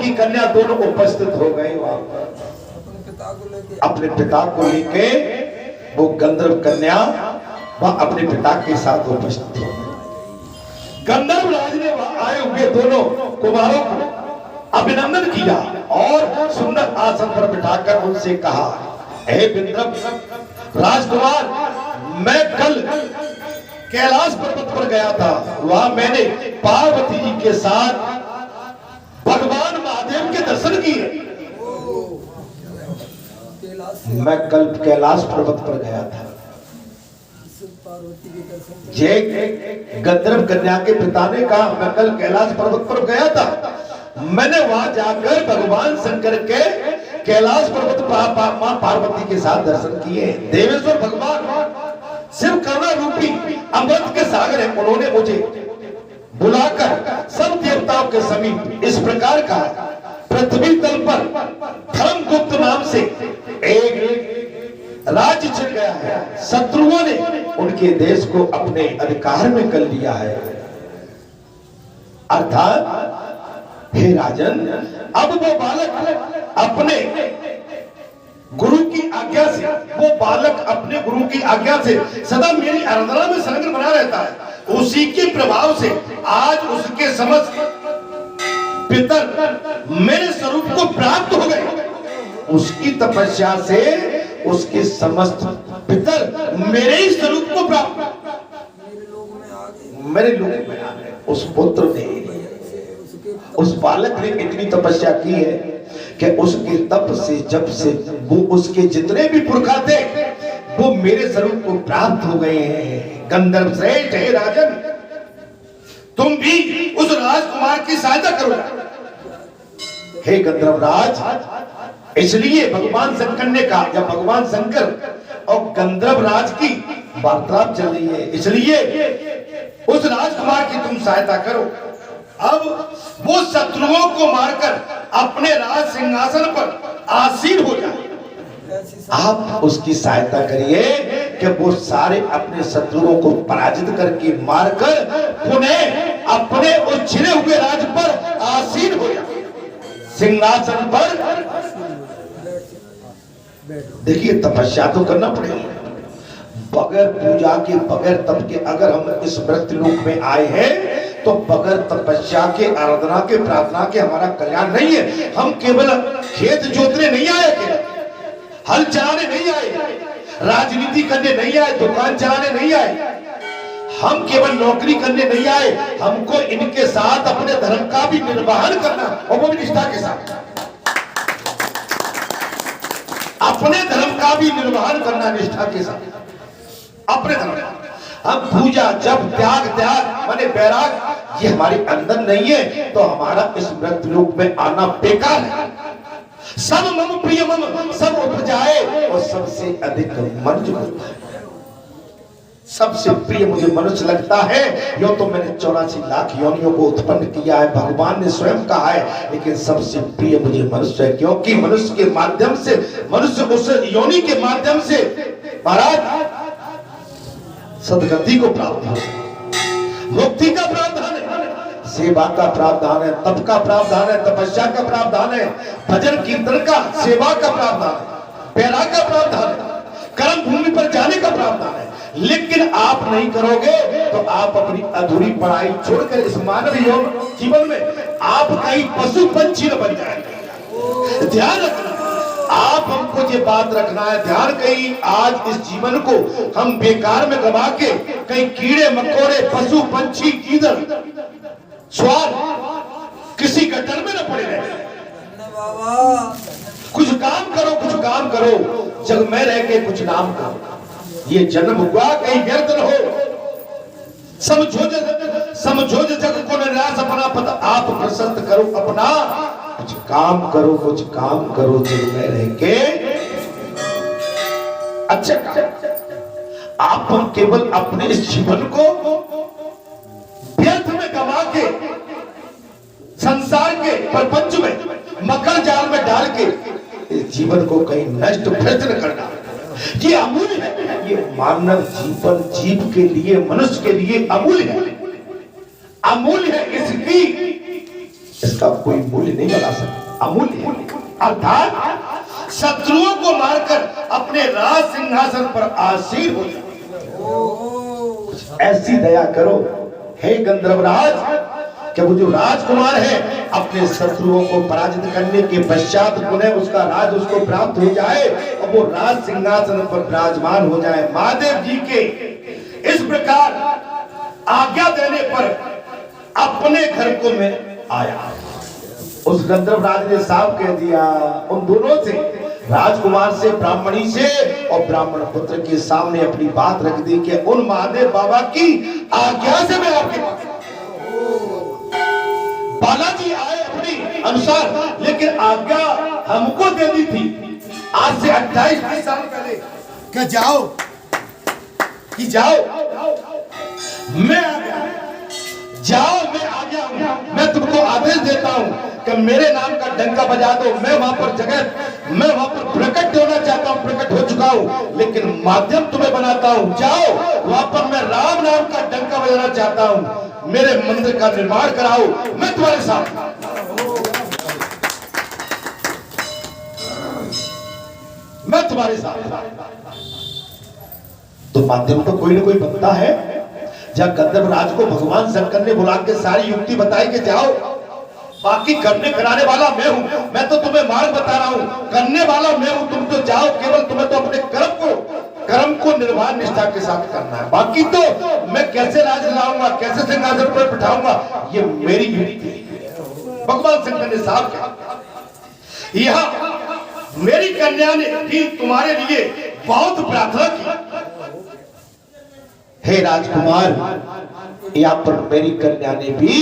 की कन्या दोनों उपस्थित हो गए वहां पर। अपने पिता को लेके वो गंधर्व कन्या वह अपने पिता के साथ उपस्थित हो गई। गंधर्व राज ने वहां आए हुए दोनों कुमारों को अभिनंदन किया और सुंदर आसन पर बिठाकर उनसे कहा, हे विंध्रप राजकुमार, मैं कल कैलाश पर्वत पर गया था, वहां मैंने पार्वती जी के साथ भगवान महादेव के दर्शन किए। मैं कल कैलाश पर्वत पर गया था। जय गंधर्व कन्या के पिता ने कहा, मैं कल कैलाश पर्वत पर गया था, मैंने वहां जाकर भगवान शंकर के कैलाश पर्वत मां पार्वती के साथ दर्शन किए। देवेश्वर भगवान शिव करुणा रूपी अमृत के सागर है, उन्होंने मुझे बुलाकर सब देवताओं के समीप इस प्रकार कहा, पृथ्वी तल पर धर्मगुप्त नाम से एक राज्य छिड़ गया है, शत्रुओं ने उनके देश को अपने अधिकार में कर लिया है। अर्थात हे राजन, अब वो बालक अपने गुरु की आज्ञा से, वो बालक अपने गुरु की आज्ञा से सदा मेरी आराधना में संलग्न बना रहता है। उसी के प्रभाव से आज उसके समस्त पितर मेरे स्वरूप को प्राप्त हो गए। उसकी तपस्या से उसके समस्त पितर मेरे ही स्वरूप को प्राप्त, मेरे लोग में आ गए। उस पुत्र ने, उस बालक ने इतनी तपस्या की है कि उसके तप से, जब से वो उसके जितने भी पुरखा थे वो मेरे स्वरूप को प्राप्त हो गए हैं। गंधर्व श्रेष्ठ हे राजन, तुम भी उस राजकुमार की सहायता करो। हे गंधर्व राज, इसलिए भगवान शंकर ने कहा, जब भगवान शंकर और गंधर्व राज की वार्तालाप चल रही है, इसलिए उस राजकुमार की तुम सहायता करो। अब वो शत्रुओं को मारकर अपने राज सिंहासन पर आसीन हो जाए। आप उसकी सहायता करिए कि वो सारे अपने शत्रुओं को पराजित करके मारकर पुनः अपने उस छिड़े हुए राज पर आसीन हो जाए, सिंहासन पर। देखिए, तपस्या तो करना पड़ेगा। बगैर पूजा के, बगैर तप के अगर हम इस मृत्यु लोक में आए हैं तो बगैर तपस्या के, आराधना के, प्रार्थना के हमारा कल्याण नहीं है। हम केवल खेत जोतने नहीं आए, हल चलाने नहीं आए, राजनीति करने नहीं आए, दुकान चलाने नहीं आए, हम केवल नौकरी करने नहीं आए। हमको इनके साथ अपने धर्म का भी निर्वहन करना, और वो भी निष्ठा के साथ अपने धर्म का भी निर्वहन करना, निष्ठा के साथ अपने धर्म का। हम पूजा, जब, त्याग माने बैराग ये हमारे अंदर नहीं है तो हमारा इस मृत्यु लोक में आना बेकार है। सब मम प्रिय मम, सब उपजाए और सबसे अधिक मनुष्य होता है। सबसे प्रिय मुझे मनुष्य लगता है। यो तो मैंने 84 लाख योनियों को उत्पन्न किया है, भगवान ने स्वयं कहा है, लेकिन सबसे प्रिय मुझे मनुष्य है, क्योंकि मनुष्य के माध्यम से, मनुष्य उस योनि के माध्यम से महाराज सदगति को प्राप्त हो, मुक्ति का प्रावधान है, सेवा का प्रावधान है, तप का प्रावधान है, तपस्या का प्रावधान है, भजन कीर्तन का, सेवा का प्रावधान है, पैरा का प्रावधान है, कर्म भूमि पर जाने का प्रावधान है। लेकिन आप नहीं करोगे तो आप अपनी अधूरी पढ़ाई छोड़कर इस मानव जीवन में आप कहीं पशु पंछी न बन जाएंगे। ध्यान रखना, आप हमको ये बात रखना है ध्यान, कहीं आज इस जीवन को हम बेकार में गवा के कहीं कीड़े मकोड़े, पशु पंछी, गीदड़, स्वाद किसी गटर में न पड़े रहे। कुछ काम करो, कुछ काम करो, जग में रह के कुछ नाम करो। ये जन्म हुआ कहीं व्यर्थ न हो। समझो जग को निराश अपना पता, आप प्रसन्न करो अपना, कुछ काम करो, कुछ काम करो, जग में रह के अच्छा काम। आप हम केवल अपने इस जीवन को व्यर्थ में गवा के संसार के प्रपंच में मकर जाल में डाल के इस जीवन को कहीं नष्ट भ्रष्ट न करना, ये अमूल्य है। ये मानव जीवन जीव के लिए, मनुष्य के लिए अमूल्य है, अमूल्य है। इसका उसका कोई मूल्य नहीं लगा सकता, अमूल्य। अर्थात शत्रुओं को मारकर अपने राज सिंहासन पर आसीन हो जाए। ऐसी दया करो हे गंधर्वराज कि वो जो राजकुमार है अपने शत्रुओं को पराजित करने के पश्चात पुनः उसका राज उसको प्राप्त हो जाए और वो राज सिंहासन पर विराजमान हो जाए। महादेव जी के इस प्रकार आज्ञा देने पर अपने घर को मैं आया। उस गंधर्वराज ने साफ कह दिया उन दोनों से, राजकुमार से, ब्राह्मणी से और ब्राह्मण पुत्र के सामने अपनी बात रख दी कि उन महादेव बाबा की आज्ञा से मैं आपके पास। बालाजी आए अपनी अनुसार, लेकिन आज्ञा हमको दे दी थी आज से 28-20 साल पहले कि जाओ कि जाओ, मैं आ गया, जाओ मैं आ गया हूं। मैं तुमको आदेश देता हूं कि मेरे नाम का डंका बजा दो। मैं वहां पर जगह, मैं वहां पर प्रकट होना चाहता हूं, प्रकट हो चुका हूं, लेकिन माध्यम तुम्हें बनाता हूं। जाओ वहां पर मैं राम नाम का डंका बजाना चाहता हूं, मेरे मंदिर का निर्माण कराओ, मैं तुम्हारे साथ। मैं तुम्हारे साथ। तो माध्यम तो कोई ना कोई बनता है। जब गंधर्वराज को भगवान शंकर ने बुला के सारी युक्ति बताई कि जाओ, बाकी करने कराने वाला मैं हूं, मैं तो तुम्हें मार्ग बता रहा हूं, करने वाला मैं हूं, तुम तो जाओ, केवल तुम्हें तो अपने कर्म को निर्वाण निष्ठा के साथ करना है, बाकी तो मैं कैसे राज लाऊंगा, कैसे सिंहासन पर बिठाऊंगा, ये मेरी युक्ति है। भगवान शंकर ने साफ कहा, यहां मेरी कन्या ने भी तुम्हारे लिए बहुत प्रार्थना की। हे राजकुमार, यहाँ पर मेरी कन्या ने भी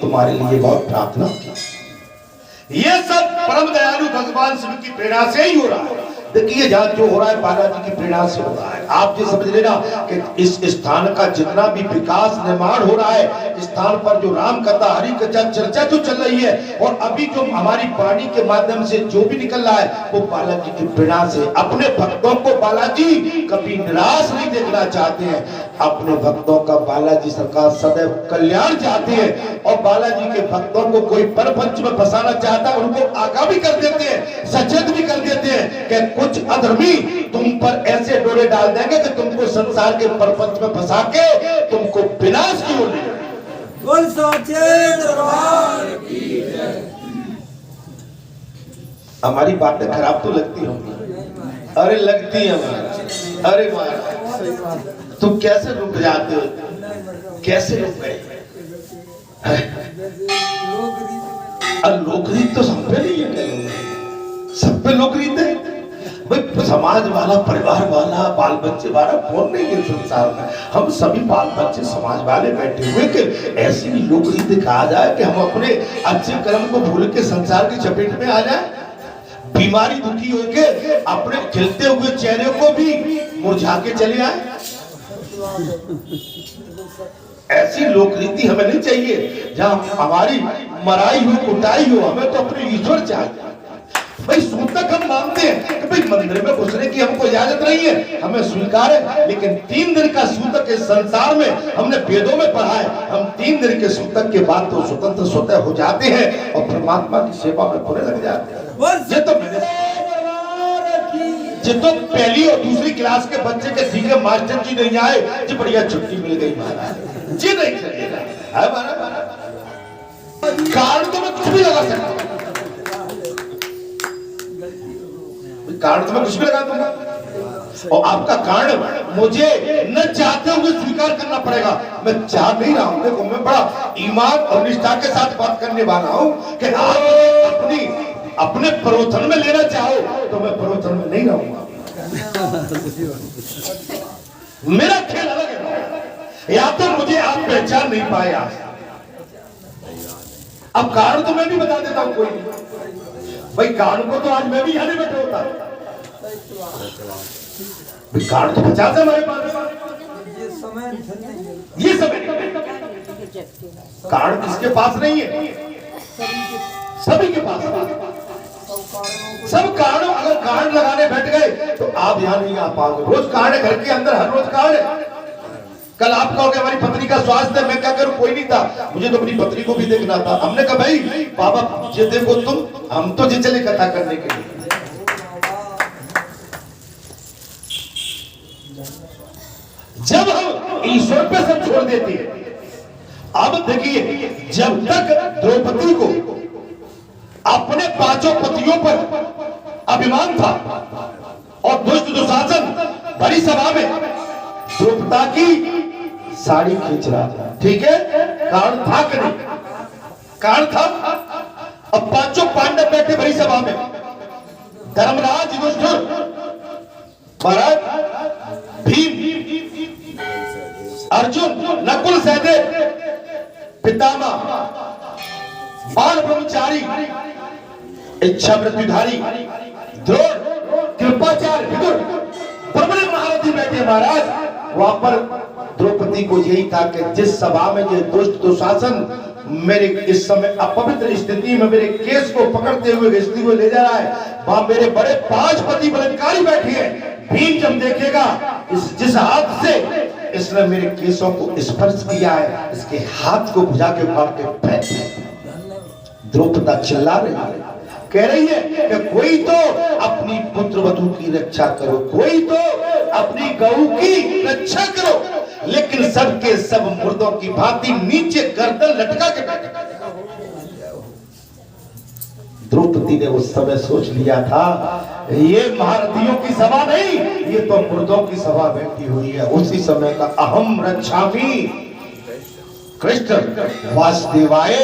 तुम्हारे लिए बहुत प्रार्थना की। ये सब परम दयालु भगवान शिव की प्रेरणा से ही हो रहा है। देखिए जहाँ जो हो रहा है बालाजी की प्रेरणा से हो रहा है। आप ये समझ लेना कि इस स्थान का जितना भी विकास निर्माण हो रहा है, इस स्थान पर जो राम कथा, हरि कथा चर्चा जो चल रही है, और अभी जो हमारी वाणी के माध्यम से जो भी निकल रहा है, वो बालाजी की प्रेरणा से। अपने भक्तों को बालाजी कभी निराश नहीं देखना चाहते हैं, अपने भक्तों का बालाजी सरकार सदैव कल्याण चाहते हैं, और बालाजी के भक्तों को कोई परपंच में फंसाना चाहता है, उनको आगाह भी कर देते हैं, सचेत भी कर देते हैं कि कुछ अधर्मी तुम पर ऐसे डोरे डाल देंगे कि तुमको संसार के परपंच में फंसा के तुमको विनाश की ओर ले जाएंगे। बोल सच्चे दरबार की जय। हमारी बातें खराब तो लगती होंगी, अरे लगती है। अरे महाराज तुम कैसे रुक जाते हो, कैसे रुक गए? लोकरीत तो सब पे नहीं है, सब पे लोकरीत है भाई। समाज वाला, परिवार वाला, बाल बच्चे वाला कौन नहीं है संसार में? हम सभी बाल बच्चे समाज वाले बैठे हुए कि ऐसी भी लोकरीत कहा जाए कि हम अपने अच्छे कर्म को भूल के संसार की चपेट में आ जाए, बीमारी दुखी होके अपने खिलते हुए चेहरे को भी मुरझा के चले आए। ऐसी लोकरीति हमें नहीं चाहिए जहां हमारी मराई हो, कुटाई हो। हमें तो अपने ईश्वर चाहिए भाई। सूतक हम मानते हैं कि भाई मंदिर में घुसने की हमको इजाजत नहीं है, हमें स्वीकार है, लेकिन 3 दिन का सूतक इस संसार में हमने वेदों में पढ़ा है। हम 3 दिन के सूतक के बाद तो स्वतंत्र स्वतः हो जाते हैं और परमात्मा की सेवा में पूरे लग जाते हैं। ये तो मैंने तो पहली और दूसरी क्लास के बच्चे के सीखे मास्टर जी नहीं आए जी, बढ़िया छुट्टी मिल गई महाराज जी, नहीं चलेगा। कारण तो मैं कुछ भी लगा सकता हूं, कारण तो मैं कुछ भी लगा दूंगा, और आपका कारण मुझे न चाहते हुए स्वीकार करना पड़ेगा। मैं चाह नहीं रहा हूं, देखो मैं बड़ा ईमान और निष्ठा के साथ बात करने वाला हूं कि आप अपने प्रवचन में लेना चाहो तो मैं प्रवचन में नहीं रहूंगा। मेरा खेल अलग है, या तो मुझे आप पहचान नहीं पाए आज। अब कारण तो मैं भी बता देता हूं, कोई भाई कारण को तो आज मैं भी यहाँ नहीं बैठा होता। कारण तो 50 है हमारे पास, ये समय कारण किसके पास नहीं है? सभी के पास। सब कारणों, अगर कारण लगाने बैठ गए तो आप यहाँ नहीं आ पाओगे। रोज कारण है घर के अंदर, हर रोज कारण है। कल आप कहोगे हमारी पत्नी का स्वास्थ्य, मैं क्या करूं, कोई नहीं था, मुझे तो अपनी पत्नी को भी देखना था। हमने कहा भाई बाबा ये देखो तुम, हम तो जी चले कथा करने के लिए। जब हम ईश्वर पे सब छोड़ देते हैं, अब देखिए जब तक द्रौपदी को अपने पांचों पतियों पर अभिमान था और दुष्ट दुशासन बड़ी सभा में द्रौपदा की साड़ी खींच रहा था, ठीक है, कारण था कि नहीं, कारण था। अब पांचों पांडव बैठे बड़ी सभा में, धर्मराज युधिष्ठिर, भरत, भीम, अर्जुन, नकुल, सहदेव, पितामह, बाल ब्रह्मचारी, इच्छा मृत्युधारी, द्रोण, कृपाचार्य, विदुर, बड़े महारथी बैठे महाराज। वहां पर द्रौपदी को यही था कि जिस सभा में ये दुष्ट दुशासन मेरे इस समय अपवित्र स्थिति में मेरे केस को पकड़ते हुए घसीटते हुए ले जा रहा है, वहां मेरे बड़े 5 पति बलात्कारी बैठे हैं। भीम जब देखेगा जिस हाथ से इसने मेरे केसों को स्पर्श किया है, इसके हाथ को भुजा के उखाड़ के फेंक। द्रौपदी चिल्ला रही है, कह रही है कि कोई तो अपनी पुत्र वधू की रक्षा करो, कोई तो अपनी गऊ की रक्षा करो, लेकिन सबके सब मुर्दों की भांति नीचे गर्दन लटका के बैठे। द्रौपदी ने उस समय सोच लिया था ये महारथियों की सभा नहीं, ये तो मुर्दों की सभा बैठी हुई है। उसी समय का अहम रक्षामि कृष्ण वासुदेवाय,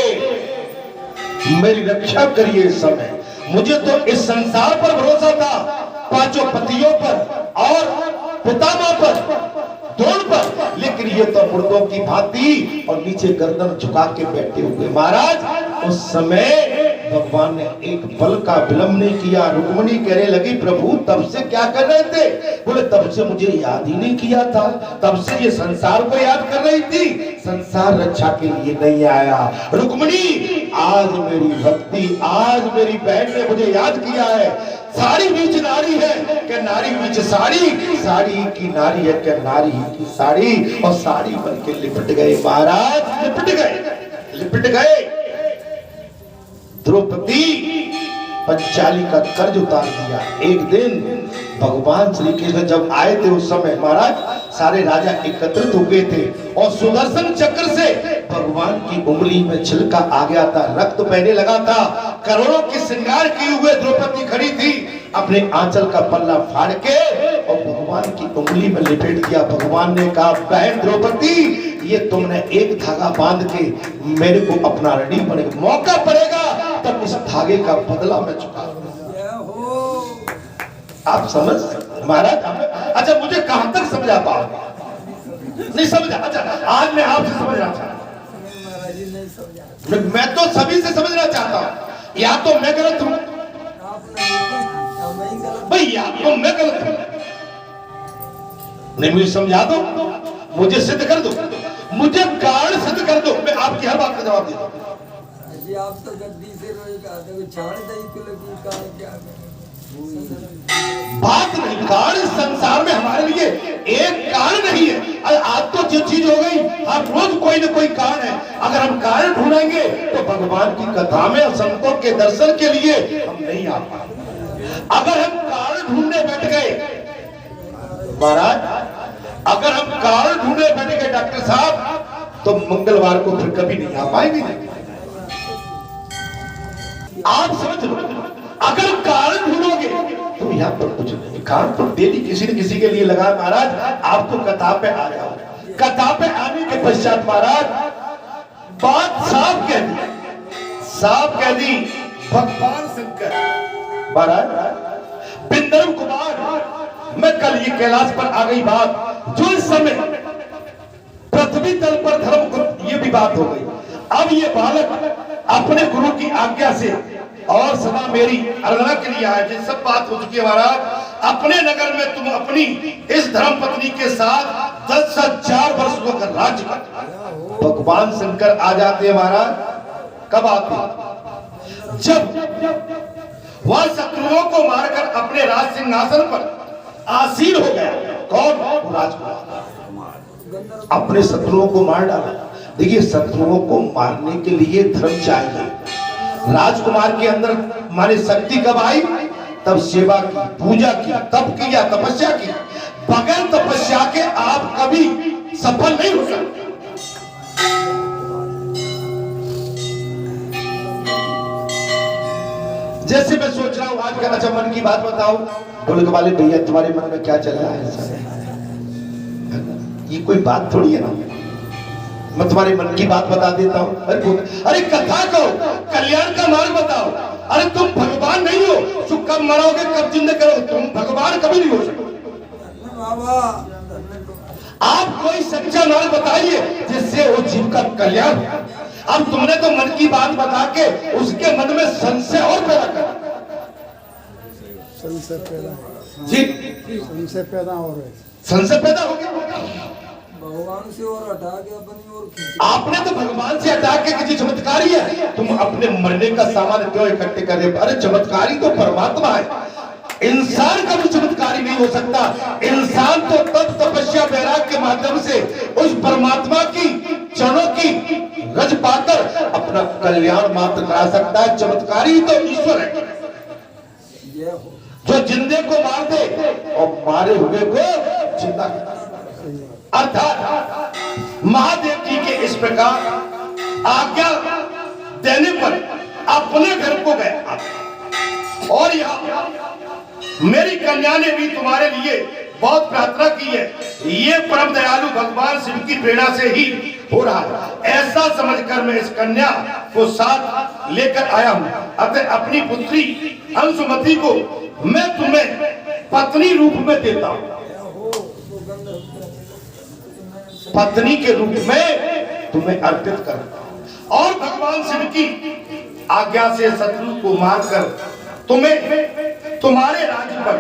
मेरी रक्षा करिए इस समय। मुझे तो इस संसार पर भरोसा था, पांचों पतियों पर और पितामह पर, द्रोण पर, लेकिन ये तो मुर्दों की भांति और नीचे गर्दन झुका के बैठे हुए। महाराज उस समय भगवान ने एक पल का विलंब नहीं किया। रुक्मिणी कहने लगी प्रभु तब से क्या कर रहे थे? बोले तब से मुझे याद ही नहीं किया था, तब से ये संसार को याद कर रही थी, संसार रक्षा के लिए नहीं आया। रुक्मिणी आज मेरी भक्ति, आज मेरी बहन ने मुझे याद किया है। साड़ी बीच नारी है कि नारी बीच साड़ी, साड़ी की नारी है कि नारी की साड़ी, और साड़ी बन के लिपट गए महाराज, लिपट गए, लिपट गए। द्रौपदी पंचाली का कर्ज उतार दिया। एक दिन भगवान श्री कृष्ण जब आए थे उस समय महाराज सारे राजा एकत्रित हो गए थे और सुदर्शन चक्र से भगवान की उंगली में छिलका आ गया था, रक्त बहने लगा था। करोड़ों की श्रृंगार किए हुए द्रौपदी खड़ी थी, अपने आंचल का पल्ला फाड़ के और भगवान की उंगली में लिपेट दिया। भगवान ने कहा बहन द्रौपदी ये तुमने एक धागा बांध के मेरे को अपना ऋणी बने, मौका पड़ेगा तब इस धागे का बदला मैं चुका दूंगा। आप समझ महाराज? अच्छा मुझे कहां तक समझा पाओगे? नहीं समझा? अच्छा आज मैं आपसे समझना चाहता हूं, मैं तो सभी से समझना चाहता हूं। या तो मैं गलत हूं भाई, या तो मैं गलत हूं। नहीं मुझे समझा दो, मुझे सिद्ध कर दो, मुझे कारण सिद्ध कर दो, मैं आपकी हर बात का जवाब देता हूं। आप तो गद्दी से बात नहीं, कारण संसार में हमारे लिए एक कारण नहीं है। आज तो जो चीज हो गई हर रोज कोई ना कोई कारण है। अगर हम कारण ढूंढेंगे तो भगवान की कथा में संतों के दर्शन के लिए हम नहीं आ पाएंगे। अगर हम कारण ढूंढने बैठ गए महाराज, अगर हम कारण ढूंढने बैठ गए डॉक्टर साहब, तो मंगलवार को फिर कभी नहीं आ पाएंगे। आप समझ लो, अगर कारण ढूंढोगे तो यहाँ पर कुछ नहीं। कारण तो डेली किसी न किसी के लिए लगा महाराज। आपको कथा पे आ जाओ, कथा पे आने के पश्चात महाराज बात साफ कह दी, साफ कह दी। भगवान शंकर महाराज बिंदर कुमार, मैं कल ये कैलाश पर आ गई बात, जो इस समय पृथ्वी तल पर धर्म को ये भी बात हो गई। अब ये बालक अपने गुरु की आज्ञा से और सदा मेरी आराधना के लिए आए। जिन सब बात हो चुकी है महाराज, अपने नगर में तुम अपनी इस धर्म पत्नी के साथ 10,000 वर्ष होकर राज्य कर। भगवान शंकर आ जाते हैं महाराज। कब आते? जब वह शत्रुओं को मारकर अपने राज सिंहासन पर आसीन हो गया। कौन? राजकुमार। अपने शत्रुओं को मार डाला। देखिए, शत्रुओं को मारने के लिए धर्म चाहिए। राजकुमार के अंदर माने शक्ति कब आई? तब सेवा की, पूजा की, तप किया, तपस्या की। बगैर तपस्या के आप कभी सफल नहीं हो सकते। जैसे मैं सोच रहा हूं आज का, अच्छा मन की बात बताओ, बोले वाले भैया तुम्हारे मन में क्या चल रहा है? ये कोई बात थोड़ी है ना, मैं तुम्हारे मन की बात बता देता हूँ। अरे कथा कहो, कल्याण का मार्ग बताओ। अरे तुम भगवान नहीं हो, तो कब मरोगे, कब जिंदा करोगे? तुम भगवान कभी नहीं हो सकते। आप कोई सच्चा मार्ग बताइए जिससे वो जीव का कल्याण। अब तुमने तो मन की बात बता के उसके मन में संशय और पैदा कर, संशय पैदा जी, संशय पैदा हो रहे, संशय पैदा हो गया। भगवान से और हटा के अपनी ओर खींच। आपने तो भगवान से हटा के किसी चमत्कारी है, तुम अपने मरने का सामान क्यों इकट्ठे कर रहे? अरे चमत्कारी तो परमात्मा है, इंसान कभी चमत्कारी नहीं हो सकता। इंसान तो तप तपस्या वैराग्य के माध्यम से उस परमात्मा की चरणों की रज पाकर अपना कल्याण मात्र करा सकता है। चमत्कारी तो ईश्वर है जो जिंदे को मार दे और मारे हुए को जिंदा कर। अर्थात महादेव जी के इस प्रकार आज्ञा देने पर अपने घर को गए और यहाँ मेरी कन्या ने भी तुम्हारे लिए बहुत प्रार्थना की है। ये परम दयालु भगवान शिव की प्रेरणा से ही हो रहा है, ऐसा समझकर मैं इस कन्या को साथ लेकर आया हूँ। अतः अपनी पुत्री अंशुमति को मैं तुम्हें पत्नी रूप में देता हूँ, पत्नी के रूप में तुम्हें अर्पित करता हूँ। और भगवान शिव की आज्ञा से शत्रु को मारकर तुम्हें तुम्हारे राज्य पर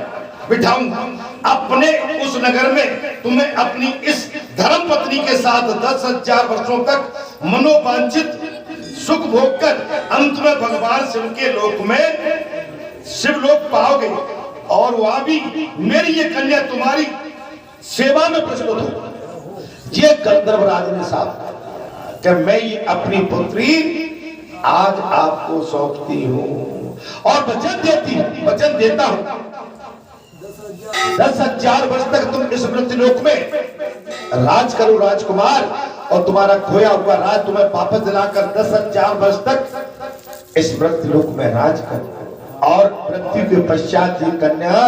बिठाऊंगा। अपने उस नगर में तुम्हें अपनी इस धर्म पत्नी के साथ 10,000 वर्षों तक मनोवांछित सुख भोग कर अंत में भगवान शिव के लोक में शिवलोक पाओगे और वहां भी मेरी ये कन्या तुम्हारी सेवा में प्रस्तुत हो। ये गंधर्वराज ने साफ कि मैं ये अपनी पुत्री आज आपको सौंपती हूँ और वचन देता हूँ 10,000 वर्ष तक तुम इस मृत्युलोक में राज करो राजकुमार, और तुम्हारा खोया हुआ राज तुम्हें वापस दिलाकर 10,000 वर्ष तक इस मृत्युलोक में राज करो। और मृत्यु के पश्चात ये कन्या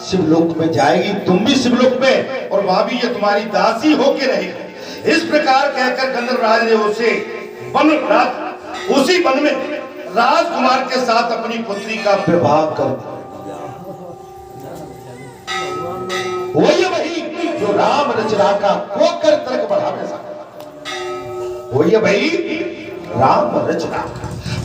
शिवलोक में जाएगी, तुम भी शिवलोक में, और वहां भी ये तुम्हारी दासी होके रहेगी। इस प्रकार कहकर गंधर्वराज ने उसी वन में राजकुमार के साथ अपनी पुत्री का विवाह कर दिया। वही जो राम रचना का कोकर तर्क बढ़ावे सका, वही राम रचना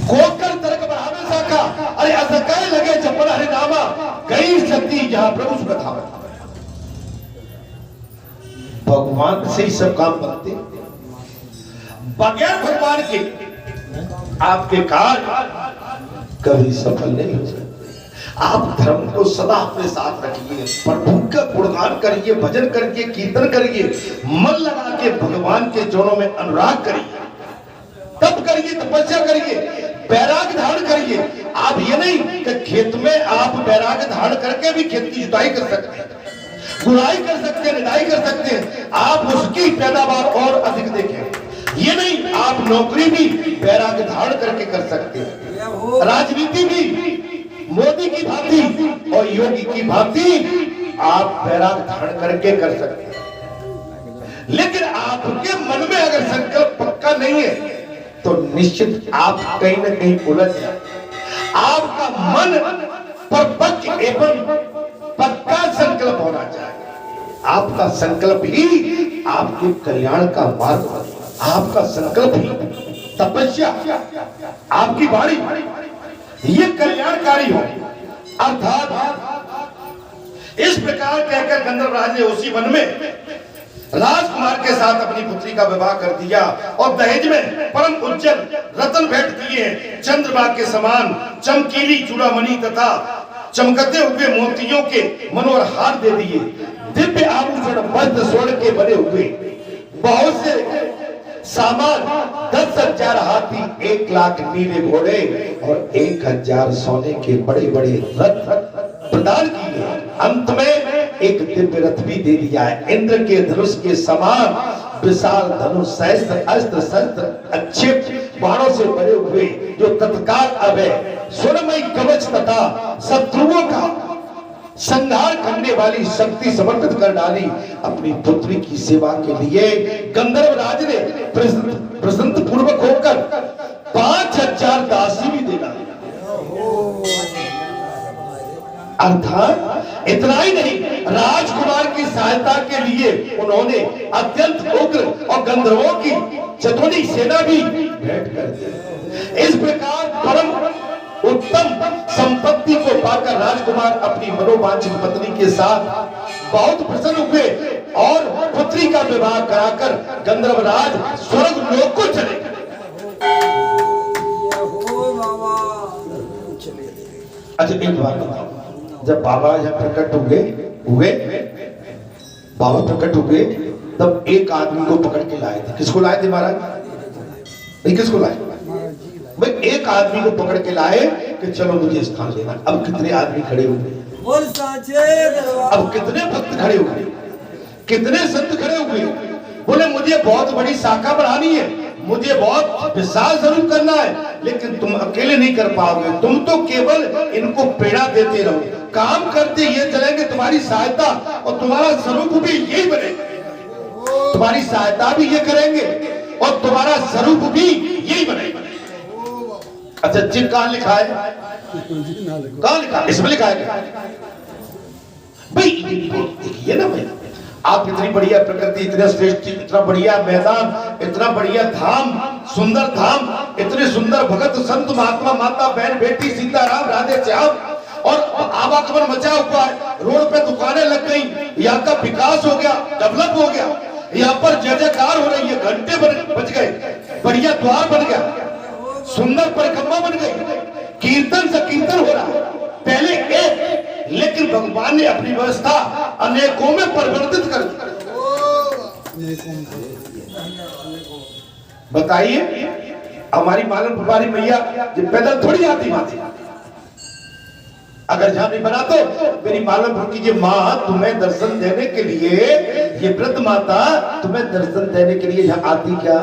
कोकर तर्क बढ़ावे सका। अरे असकय लगे जपन हरिनामा, कई शक्ति जहां प्रभु सुखा। भगवान से ही सब काम बनते, बगैर भगवान के आपके कार्य कभी सफल नहीं हो सकते। आप धर्म को सदा अपने साथ रखिए, प्रभु का गुणगान करिए, भजन करिए, कीर्तन करिए, मन लगा के भगवान के चरणों में अनुराग करिए, तप करिए, तपस्या करिए, बैराग धारण करिए। आप ये नहीं कि खेत में आप बैराग धारण करके भी खेत की जुताई कर सकते हैं, गुड़ाई कर सकते हैं, निदाई कर सकते हैं, आप उसकी पैदावार और अधिक देखें। ये नहीं आप नौकरी भी बैराग धारण करके कर सकते हैं, राजनीति भी मोदी की भांति और योगी की भांति आप बैराग धारण करके कर सकते हैं। लेकिन आपके मन में अगर संकल्प पक्का नहीं है तो निश्चित आप कहीं न कहीं उलझ जाए। आपका मन परपक्व एवं पक्का संकल्प होना चाहिए। आपका संकल्प ही आपके कल्याण का मार्ग बने, आपका संकल्प ही तपस्या, आपकी वाणी ये कल्याणकारी हो। अर्थात इस प्रकार कहकर गंधर्वराज ने उसी वन में राजकुमार के साथ अपनी पुत्री का विवाह कर दिया और दहेज में परम उज्जवल रत्न भेंट किए, चंद्रमा के समान चमकीली चूड़ामणि तथा चमकते हुए मोतियों के मनोहर हार दे दिए। दिव्य आभूषण वस्त्र स्वर्ण के बने हुए बहुत से सामान, 10,000 हाथी, 1,00,000 नीले घोड़े और 1,000 सोने के बड़े बड़े रथ प्रदान किए। अंत में एक दिव्य रथ भी दे दिया है, इंद्र के धनुष के समान विशाल धनुष, सहस्त्र अस्त्र शस्त्र, अच्छे बाणों से भरे हुए, जो तत्काल अभय स्वर्णमयी कवच तथा शत्रुओं का संहार करने वाली शक्ति समर्पित कर डाली। अपनी पुत्री की सेवा के लिए गंधर्व राज ने प्रसन्न पूर्वक होकर 5,000 दासी भी दे डाली। अर्थात इतना ही नहीं, राजकुमार की सहायता के लिए उन्होंने अत्यंत उग्र और गंधर्वों की चतुर्णी सेना भी भेंट कर दी। इस प्रकार परम उत्तम संपत्ति को पाकर राजकुमार अपनी मनोवांछित पत्नी के साथ बहुत प्रसन्न हुए और पुत्री का विवाह कराकर गंधर्वराज स्वर्ग लोक को चले गए। अच्छा एक बात बताओ, जब बाबा यहाँ प्रकट हुए बाबा प्रकट हुए तब एक आदमी को पकड़ के लाए थे। किसको लाए थे महाराज? नहीं, किसको लाए? भाई एक आदमी को पकड़ के लाए कि चलो मुझे स्थान लेना। अब कितने आदमी खड़े हुए? अब कितने भक्त खड़े हुए, कितने संत खड़े हुए? बोले मुझे बहुत बड़ी शाखा बढ़ानी है, मुझे बहुत विशाल जरूर करना है, लेकिन तुम अकेले नहीं कर पाओगे। तुम तो केवल इनको प्रेरणा देते रहो, काम करते ये चलेंगे, तुम्हारी सहायता और तुम्हारा स्वरूप भी यही बनेगा। तुम्हारी सहायता भी ये करेंगे और तुम्हारा स्वरूप भी यही बनेगा। अच्छा जी, कहाँ लिखा है? कहाँ लिखा? इसमें लिखा है भाई। देखिए ना भाई, आप इतनी बढ़िया प्रकृति, इतने श्रेष्ठ, इतना बढ़िया मैदान, इतना बढ़िया धाम, सुंदर धाम, इतने सुंदर भगत संत महात्मा, माता बहन बेटी, सीताराम राधे श्याम, और आवागमन मचा हुआ है, रोड पे दुकानें लग गई, यहाँ का विकास हो गया, डेवलप हो गया, यहाँ पर जय जयकार हो रही है, घंटे बज गए, बढ़िया द्वार बन गया, सुंदर परिक्रमा बन गई, कीर्तन से कीर्तन हो रहा है। पहले एक, लेकिन भगवान ने अपनी व्यवस्था अनेकों में परिवर्तित कर दी। बताइए, हमारी मालन कुमारी मैया ये पैदल थोड़ी आती माती, अगर जहां नहीं बना तो मेरी मालूम कीजिए, माँ तुम्हें दर्शन देने के लिए, ये वृद्ध माता तुम्हें दर्शन देने के लिए यहाँ आती क्या?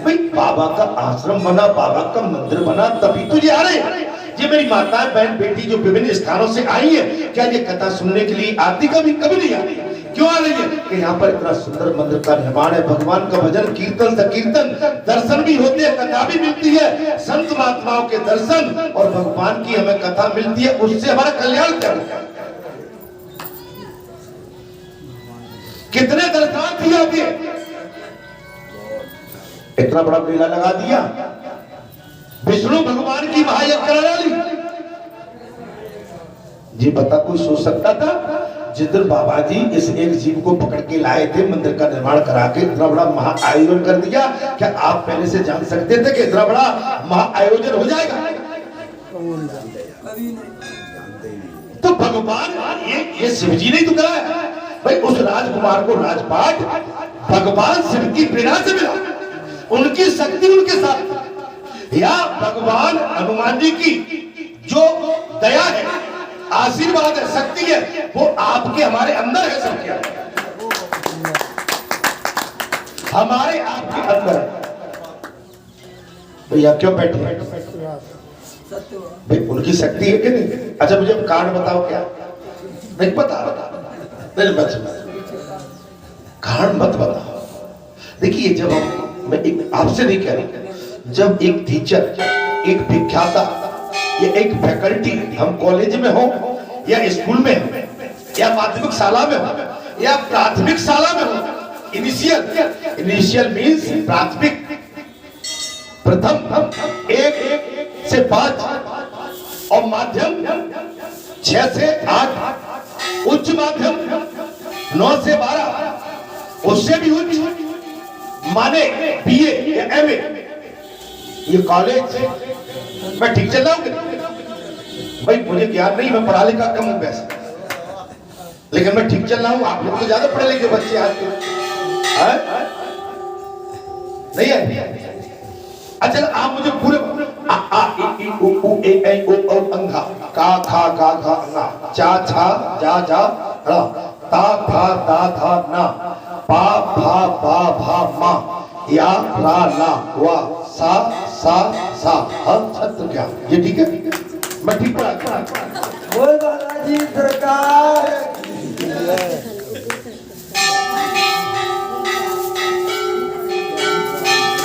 भाई बाबा का आश्रम बना, बाबा का मंदिर बना, तभी तो ये आ रहे हैं। ये मेरी माताएं बहन बेटी जो विभिन्न स्थानों से आई है, क्या ये कथा सुनने के लिए आती? कभी कभी नहीं आती। क्यों आ रही है? कि यहाँ पर इतना सुंदर मंदिर का निर्माण है, भगवान का भजन कीर्तन संकीर्तन, दर्शन भी होते हैं, कथा भी मिलती है, संत महात्माओं के दर्शन और भगवान की हमें कथा मिलती है, उससे हमारा कल्याण क्या होगा? कितने दर्शनार्थी आते हैं, इतना बड़ा मेला लगा दिया, विष्णु भगवान की महायज्ञ करा डाली। जी बता, कोई सोच सकता था जिस दिन बाबा जी इस एक जीव को पकड़ के लाए थे, मंदिर का निर्माण करा के इतना बड़ा महा आयोजन कर दिया, क्या आप पहले से जान सकते थे कि इतना बड़ा महा आयोजन हो जाएगा? तो भगवान ये शिव जी ने तो कराया भाई। उस राजकुमार को राजपाट भगवान शिव की प्रेरणा से मिला, उनकी शक्ति उनके साथ, या भगवान हनुमान जी की जो दया है, आशीर्वाद है, शक्ति है, वो आपके हमारे अंदर है। सब क्या हमारे आपके अंदर भैया क्यों बैठे भाई? उनकी शक्ति है कि नहीं? अच्छा मुझे कारण बताओ, क्या नहीं पता? नहीं कारण मत बताओ। देखिए, जब मैं एक आपसे नहीं कह रही, जब एक टीचर, एक विख्याता या एक फैकल्टी, हम कॉलेज में हो या स्कूल में हो या माध्यमिक शाला में हो या प्राथमिक शाला में हो, इनिशियल मीन्स प्राथमिक, प्रथम 1 से 5 और माध्यम 6 से 8, उच्च माध्यम 9 से 12, उससे भी उच्च माने बीए या एमए, ये कॉलेज। मैं ठीक चल रहा हूँ भाई? मुझे ज्ञान नहीं, मैं पढ़ा लिखा कम हूँ वैसे, लेकिन मैं ठीक चल रहा हूँ। आप लोग तो ज्यादा पढ़े लिखे बच्चे आज के, नहीं है? अच्छा आप मुझे पूरे आ आ इ ई उ ऊ ए ऐ ओ औ अंगा का खा गा घा अंगा चा छा जा जा रा ता था दा धा ना पा भा बा भा मा या रा ला वा सा सा सा छत्र क्या ये ठीक है? मैं ठीक पढ़ा? बोल बालाजी सरकार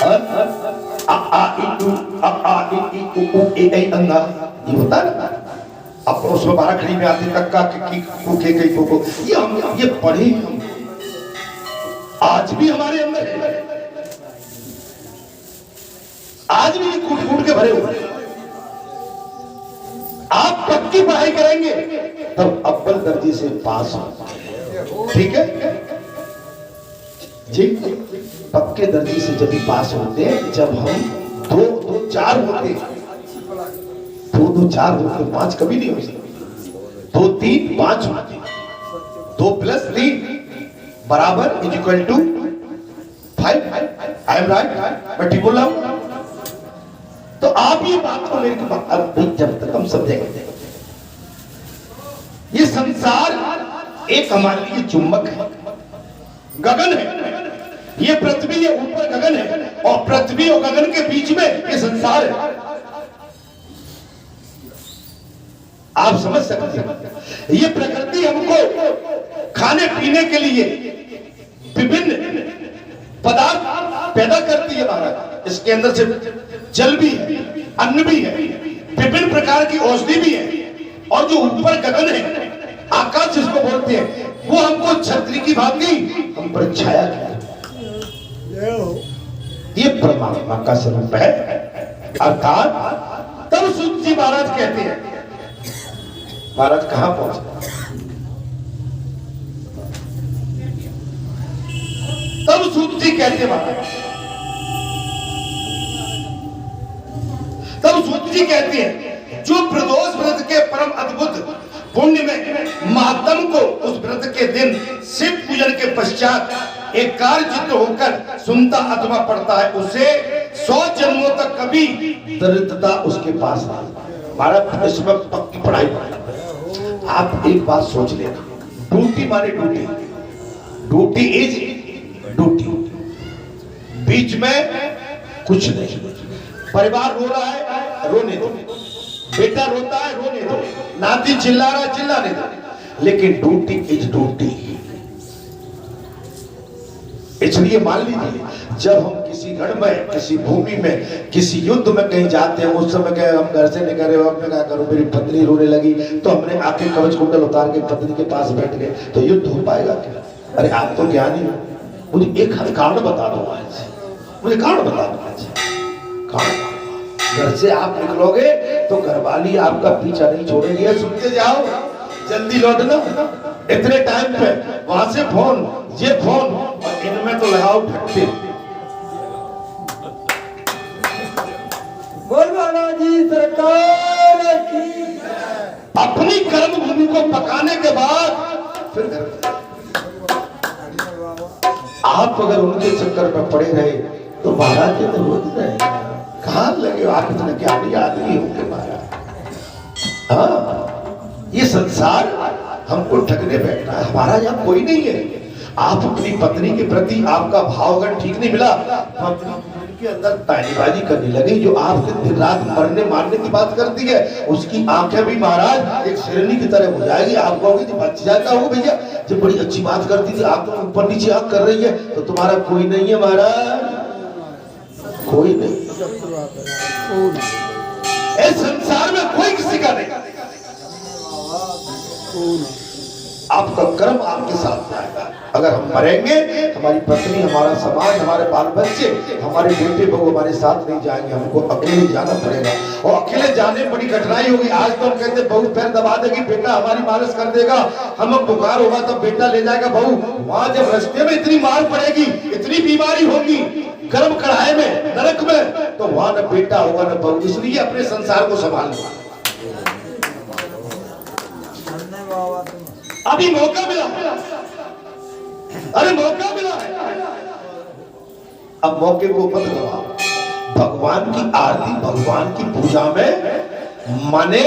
आ आ इ उ ऊ ए ऐ अंगा ये होता है ना। अब उसमें 12 खड़ी में आती कक्का किक्की कू के कई को ये पढ़े हम आज भी हमारे अंदर है, आज भी कूट कूट के भरे हुए। आप पक्की पढ़ाई करेंगे तब अव्वल दर्जे से पास हो, ठीक है जी? पक्के दर्जे से जब भी पास होते हैं, जब हम 2 2 4 होते, 2 2 4 होते, 5 कभी नहीं हो सकते। 2 3 5 होते, 2 + 3 बराबर equal to 5। I am right? मैं ठीक बोल रहा हूं? तो आप ये बात को मेरे को अब जब तक हम समझेंगे, ये संसार एक हमारे लिए चुंबक है, गगन है। ये पृथ्वी ये ऊपर गगन है और पृथ्वी और गगन के बीच में ये संसार है। आप समझ सकते हैं? ये प्रकृति हमको खाने पीने के लिए विभिन्न पदार्थ पैदा करती है महाराज। इसके अंदर से जल भी है, अन्न भी है, विभिन्न प्रकार की औषधि भी है। और जो ऊपर गगन है, आकाश जिसको बोलते हैं, वो हमको छतरी की भांति हम पर छाया है। ये परमात्मा का स्वरूप है। अर्थात तब सूत जी महाराज कहते हैं, महाराज कहां पहुंचे? तब सूत जी कहते महाराज, तब सूत जी कहते हैं जो प्रदोष व्रत के परम अद्भुत पुण्य में महात्म को उस व्रत के दिन शिव पूजन के पश्चात एक चित्त होकर सुनता अथवा पढ़ता है, उसे 100 जन्मों तक कभी दरिद्रता उसके पास नहीं। भारत इसमें पक्की पढ़ाई। आप एक बात सोच लेना, ड्यूटी माने ड्यूटी, ड्यूटी इज ड्यूटी, बीच में कुछ नहीं। परिवार रो रहा है, रोने दो। बेटा रोता है, रोने दो। नाती चिल्ला रहा है, चिल्लाने दो। लेकिन ड्यूटी इज ड्यूटी। इसलिए मान लीजिए, जब हम किसी रण में, किसी भूमि में, किसी युद्ध में कहीं जाते हैं, उस समय कहे हम घर से निकल रहे हो, मैं क्या करूं, मेरी पत्नी रोने लगी, तो हमने आके कवच कुंडल उतार के पत्नी के पास बैठ गए, तो युद्ध हो पाएगा क्या? अरे आप तो ज्ञानी हो, मुझे एक कारण बता दो आज, मुझे कारण बता दो आज। कारण घर से आप निकलोगे तो घरवाली आपका पीछा नहीं छोड़ेगी, सुनते जाओ, जल्दी लौटना। इतने टाइम पे वहां से फोन, ये फोन, और इनमें तो लगाओ फटते। बोल बालाजी सरकार की। अपनी कर्म भूमि को पकाने के बाद फिर आप अगर उनके चक्कर में पड़े रहे तो महाराज जी तो रोज रहे। कहां लगे आप इतने ज्ञानी आदमी होंगे महाराज? हाँ, ये संसार हमको ठगने बैठ रहा है। हमारा यहाँ कोई नहीं है। आप अपनी पत्नी के प्रति आपका भाव अगर ठीक नहीं मिला, पत्नी के अंदर तालीबाजी करने लगी, जो आपसे दिन रात मरने मारने की बात करती है, उसकी आंखें भी महाराज एक शेरनी की तरह हो जाएगी। आप कहोगे बच जाता हो भैया, जब बड़ी अच्छी बात करती थी, आप तो ऊपर नीचे आंख कर रही है, तो तुम्हारा कोई नहीं है महाराज, कोई नहीं। इस संसार में कोई किसी का नहीं। आपका कर्म आपके साथ जाएगा। अगर हम मरेंगे, हमारी पत्नी, हमारा समाज, हमारे बाल बच्चे, हमारे बेटे बहू हमारे साथ नहीं जाएंगे, हमको अकेले जाना पड़ेगा। और अकेले जाने में बड़ी कठिनाई होगी। आज तो हम कहते बहू पैर दबा देगी, बेटा हमारी मालिश कर देगा, हमें बुखार होगा तब बेटा ले जाएगा बहू। वहां जब रास्ते में इतनी मार पड़ेगी, इतनी बीमारी होगी, गर्म कढ़ाई में, नरक में, तो वहां न बेटा होगा न बहू। इसलिए अपने संसार को संभालना। अभी मौका मिला, अरे मौका मिला है। अब मौके को मत गवाओ। भगवान की आरती, भगवान की पूजा में माने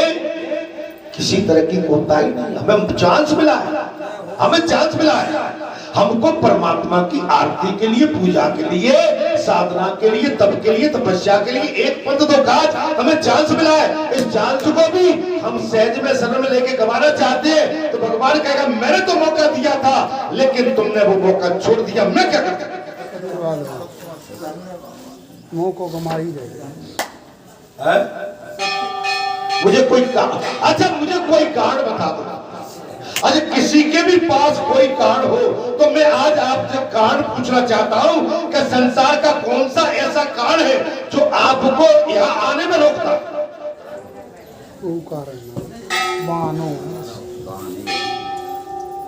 किसी तरह की कोताही नहीं। हमें चांस मिला है, हमें चांस मिला है। हमको परमात्मा की आरती के लिए, पूजा के लिए, साधना के लिए, तप के लिए, तपस्या के लिए एक पंथ दो काज हमें चांस मिला है। इस चांस को भी हम सहज में शरण में लेके गवाना चाहते हैं तो भगवान कहेगा मैंने तो मौका दिया था लेकिन तुमने वो मौका छोड़ दिया, मैं क्या कर सकता। मुंह को गमा ही देगा। मुझे कोई अच्छा मुझे कोई कारण बता दो। अच्छा किसी के भी पास कोई कारण हो तो मैं आज आपसे कारण पूछना चाहता हूं कि संसार का कौन सा ऐसा कारण है जो आपको यहाँ आने में रोकता। कोई कारण नहीं, मानो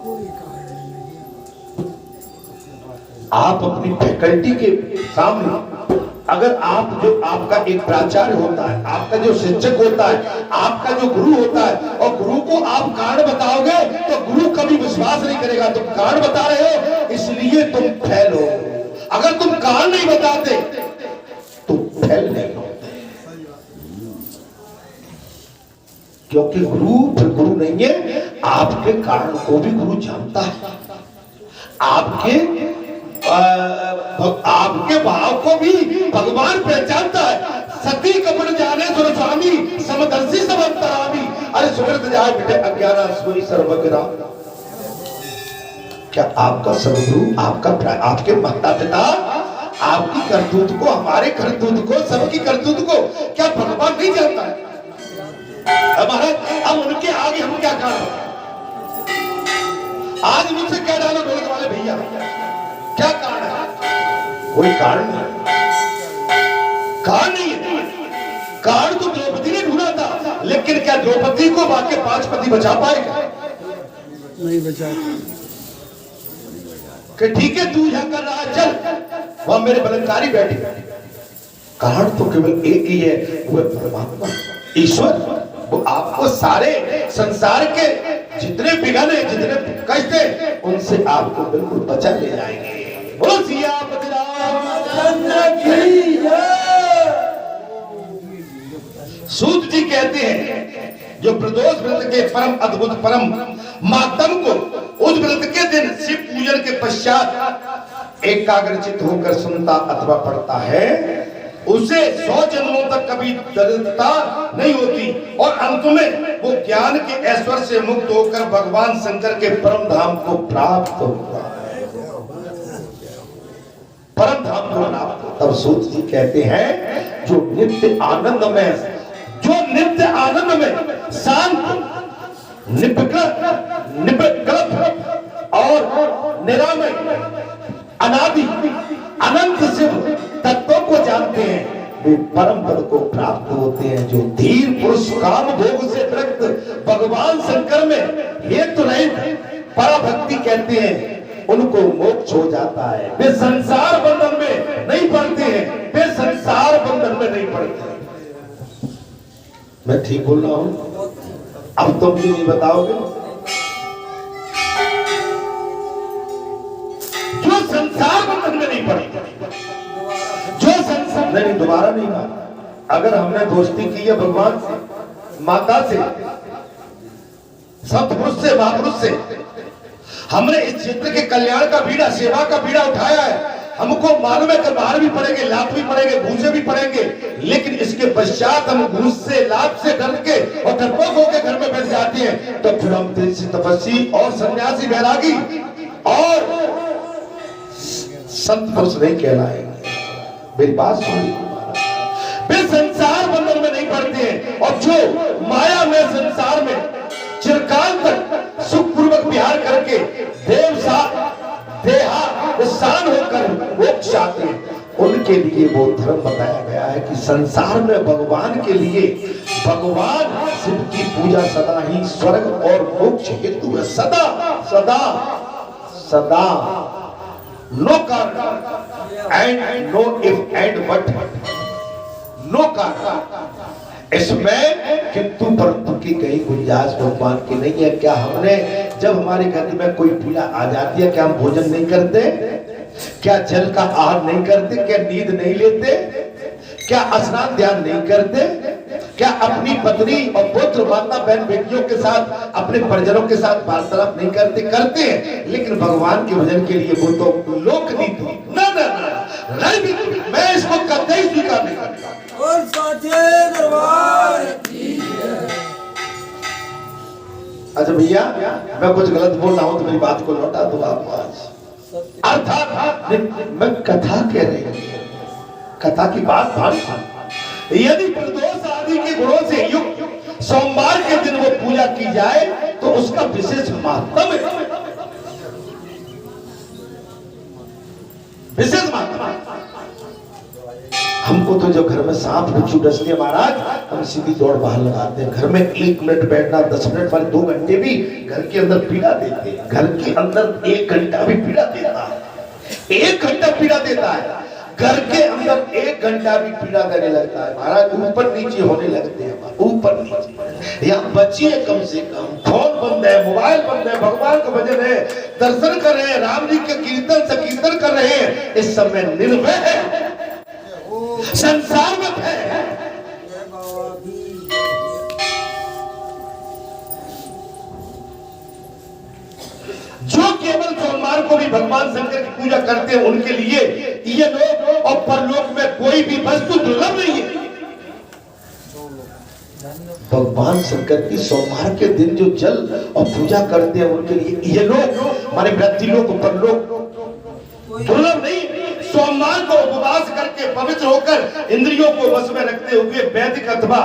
कोई कारण नहीं। आप अपनी फैकल्टी के सामने अगर आप जो आपका एक प्राचार्य होता है, आपका जो शिक्षक होता है, आपका जो गुरु होता है और गुरु को आप कारण बताओगे तो गुरु कभी विश्वास नहीं करेगा। तुम कारण बता रहे हो इसलिए तुम फेल हो। अगर तुम कारण नहीं बताते तो फेल नहीं होते, क्योंकि गुरु फिर गुरु नहीं है। आपके कारण को भी गुरु जानता है, आपके भाव को भी भगवान पहचानता है। सती कपड़ जाने सुर स्वामी समदर्शी समंतरामी। अरे सुकृत जाए बेटे अज्ञाना सोई सर्वज्ञा। क्या आपका सर्वगुरु, आपके माता पिता आपकी करतूत को, हमारे करतूत को, सबकी करतूत को क्या भगवान नहीं जानता है? हमारा अब उनके आगे हम क्या कारण? आज मुझसे क्या डालो ढोलक वाले भैया, क्या कारण है? कोई कारण नहीं, कारण नहीं है। कारण तो द्रौपदी ने ढूंढा था, लेकिन क्या द्रौपदी को बाकी 5 पति बचा पाएगा? नहीं बचा। कि ठीक है तू यहां कर रहा है, चल वहां मेरे बलंकारी बैठे। कारण तो केवल एक ही है, वो परमात्मा ईश्वर। वो आपको सारे संसार के जितने विघ्न है, जितने कष्ट है, उनसे आपको बिल्कुल बचा ले जाएंगे। बोलो सियापति रामचंद्र की जय। सूत जी कहते हैं जो प्रदोष व्रत के परम अद्भुत परम मातम को उस व्रत के दिन शिव पूजन के पश्चात एकाग्रचित होकर सुनता अथवा पढ़ता है, उसे 100 जन्मों तक कभी दरिद्रता नहीं होती और अंत में वो ज्ञान के ऐश्वर्य से मुक्त होकर भगवान शंकर के परम धाम को प्राप्त होता है। परम धाम को प्राप्त। तब सूत जी कहते हैं जो नित्य आनंद में, जो नित्य आनंद में शांत निपकृत और निरामय अनादि अनंत शिव तत्वों को जानते हैं, वे परम पद को प्राप्त होते हैं। जो धीर पुरुष काम भोग से विरक्त भगवान शंकर में हेतु रहित पराभक्ति कहते हैं, उनको मोक्ष हो जाता है। वे संसार बंधन में नहीं पड़ते हैं, वे संसार बंधन में नहीं पड़ते। मैं ठीक बोल रहा हूं? अब तुम भी नहीं बताओगे? जो संसार बंधन में नहीं पड़े, जो संसार नहीं, दोबारा नहीं बात। अगर हमने दोस्ती की है भगवान से, माता से, सत्पुरुष से, महापुरुष से, हमने इस क्षेत्र के कल्याण का बीड़ा, सेवा का बीड़ा उठाया है, हमको मालूम है कि मार भी पड़ेंगे, लात भी पड़ेंगे, घूसे भी पड़ेंगे, लेकिन इसके पश्चात हम घूस से, लात से डर के और डरपोक होकर घर में बैठ जाते हैं, तो फिर हम तपस्वी और सन्यासी बैरागी और संत पुरुष नहीं कहलाएंगे। मेरी बात सुनिए, वे संसार बंधन में नहीं पड़ते हैं और जो माया में संसार में चिरकाल तक सुखपूर्वक विहार करके देहावसान होकर मोक्ष चाहते हैं, उनके लिए वो धर्म बताया गया है कि संसार में भगवान के लिए, भगवान शिव की पूजा सदा ही स्वर्ग और मोक्ष हेतु है। सदा सदा सदा, नो कारण and no if and but, no कारण इसमें किंतु परंतु की कहीं गुंजाइश भगवान की नहीं है। क्या हमने जब हमारे घर में कोई पूजा आ जाती है क्या हम भोजन नहीं करते? क्या जल का आहार नहीं करते? क्या नींद नहीं लेते? क्या स्नान ध्यान नहीं करते? क्या अपनी पत्नी और पुत्र माता बहन बेटियों के साथ अपने परिजनों के साथ वार्तालाप नहीं करते? करते हैं, लेकिन भगवान के भजन के लिए वो तो लोक नीति ना ना ना, मैं इसको कतई स्वीकार नहीं करता। और साचे दरबार की अच्छा भैया, मैं कुछ गलत बोल रहा हूं तो मेरी बात को लौटा दो आप आज। अर्थात मैं कथा कह रही हूं, कथा की बात भारी। यदि प्रदोष आदि के गुणों से युक्त सोमवार के दिन वो पूजा की जाए तो उसका विशेष महत्व है, विशेष महत्व। हमको तो जब घर में सांप बिच्छू डसते महाराज, हम सीधी दौड़ बाहर लगाते हैं। घर में 1 मिनट बैठना, 10 मिनट वाले 2 घंटे भी घर के अंदर पीड़ा देते हैं। घर के अंदर 1 घंटा भी पीड़ा देता है, 1 घंटा पीड़ा देता है। घर के अंदर 1 घंटा भी पीड़ा देने लगता है महाराज। ऊपर नीचे होने लगते हैं, ऊपर नीचे। या बचिए कम से कम, फोन बंद है, मोबाइल बंद है, भगवान का भजन है, दर्शन कर रहे हैं, राम जी के कीर्तन से कीर्तन कर रहे हैं। इस समय निर्भय है, संसार में है। जो केवल सोमवार को भी भगवान शंकर की पूजा करते हैं, उनके लिए ये लोक और परलोक में कोई भी वस्तु दुर्लभ नहीं है। भगवान शंकर की सोमवार के दिन जो जल और पूजा करते हैं, उनके लिए ये लोग हमारे वृद्धि लोक और परलोक दुर्लभ नहीं। सोमवार को उपवास करके पवित्र होकर इंद्रियों को वश में रखते हुए वैदिक अथवा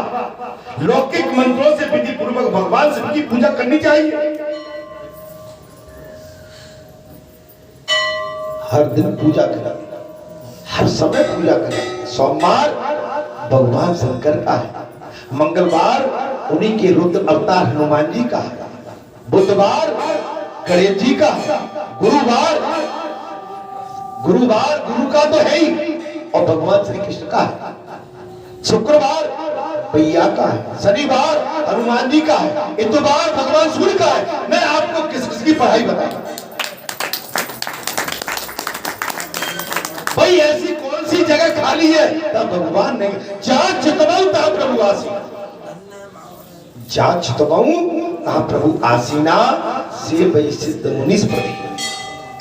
लौकिक मंत्रों से विधि पूर्वक भगवान शिव की पूजा करनी चाहिए। हर दिन पूजा करें, हर समय पूजा करें। सोमवार भगवान शंकर का है, मंगलवार उन्हीं के रुद्र अवतार हनुमान जी का है, बुधवार गणेश जी का है, गुरुवार गुरु का तो है ही और भगवान श्री कृष्ण का है, शुक्रवार भैया का है, शनिवार हनुमान जी का है, इतवार भगवान सूर्य का है। मैं आपको किस किस की पढ़ाई बताऊं भाई? ऐसी कौन सी जगह खाली है तब भगवान ने जहां चितवाऊ ता प्रभु आसीना, जहां चितवाऊ ता प्रभु आसीना से वही सिद्ध मुनीस प्रति।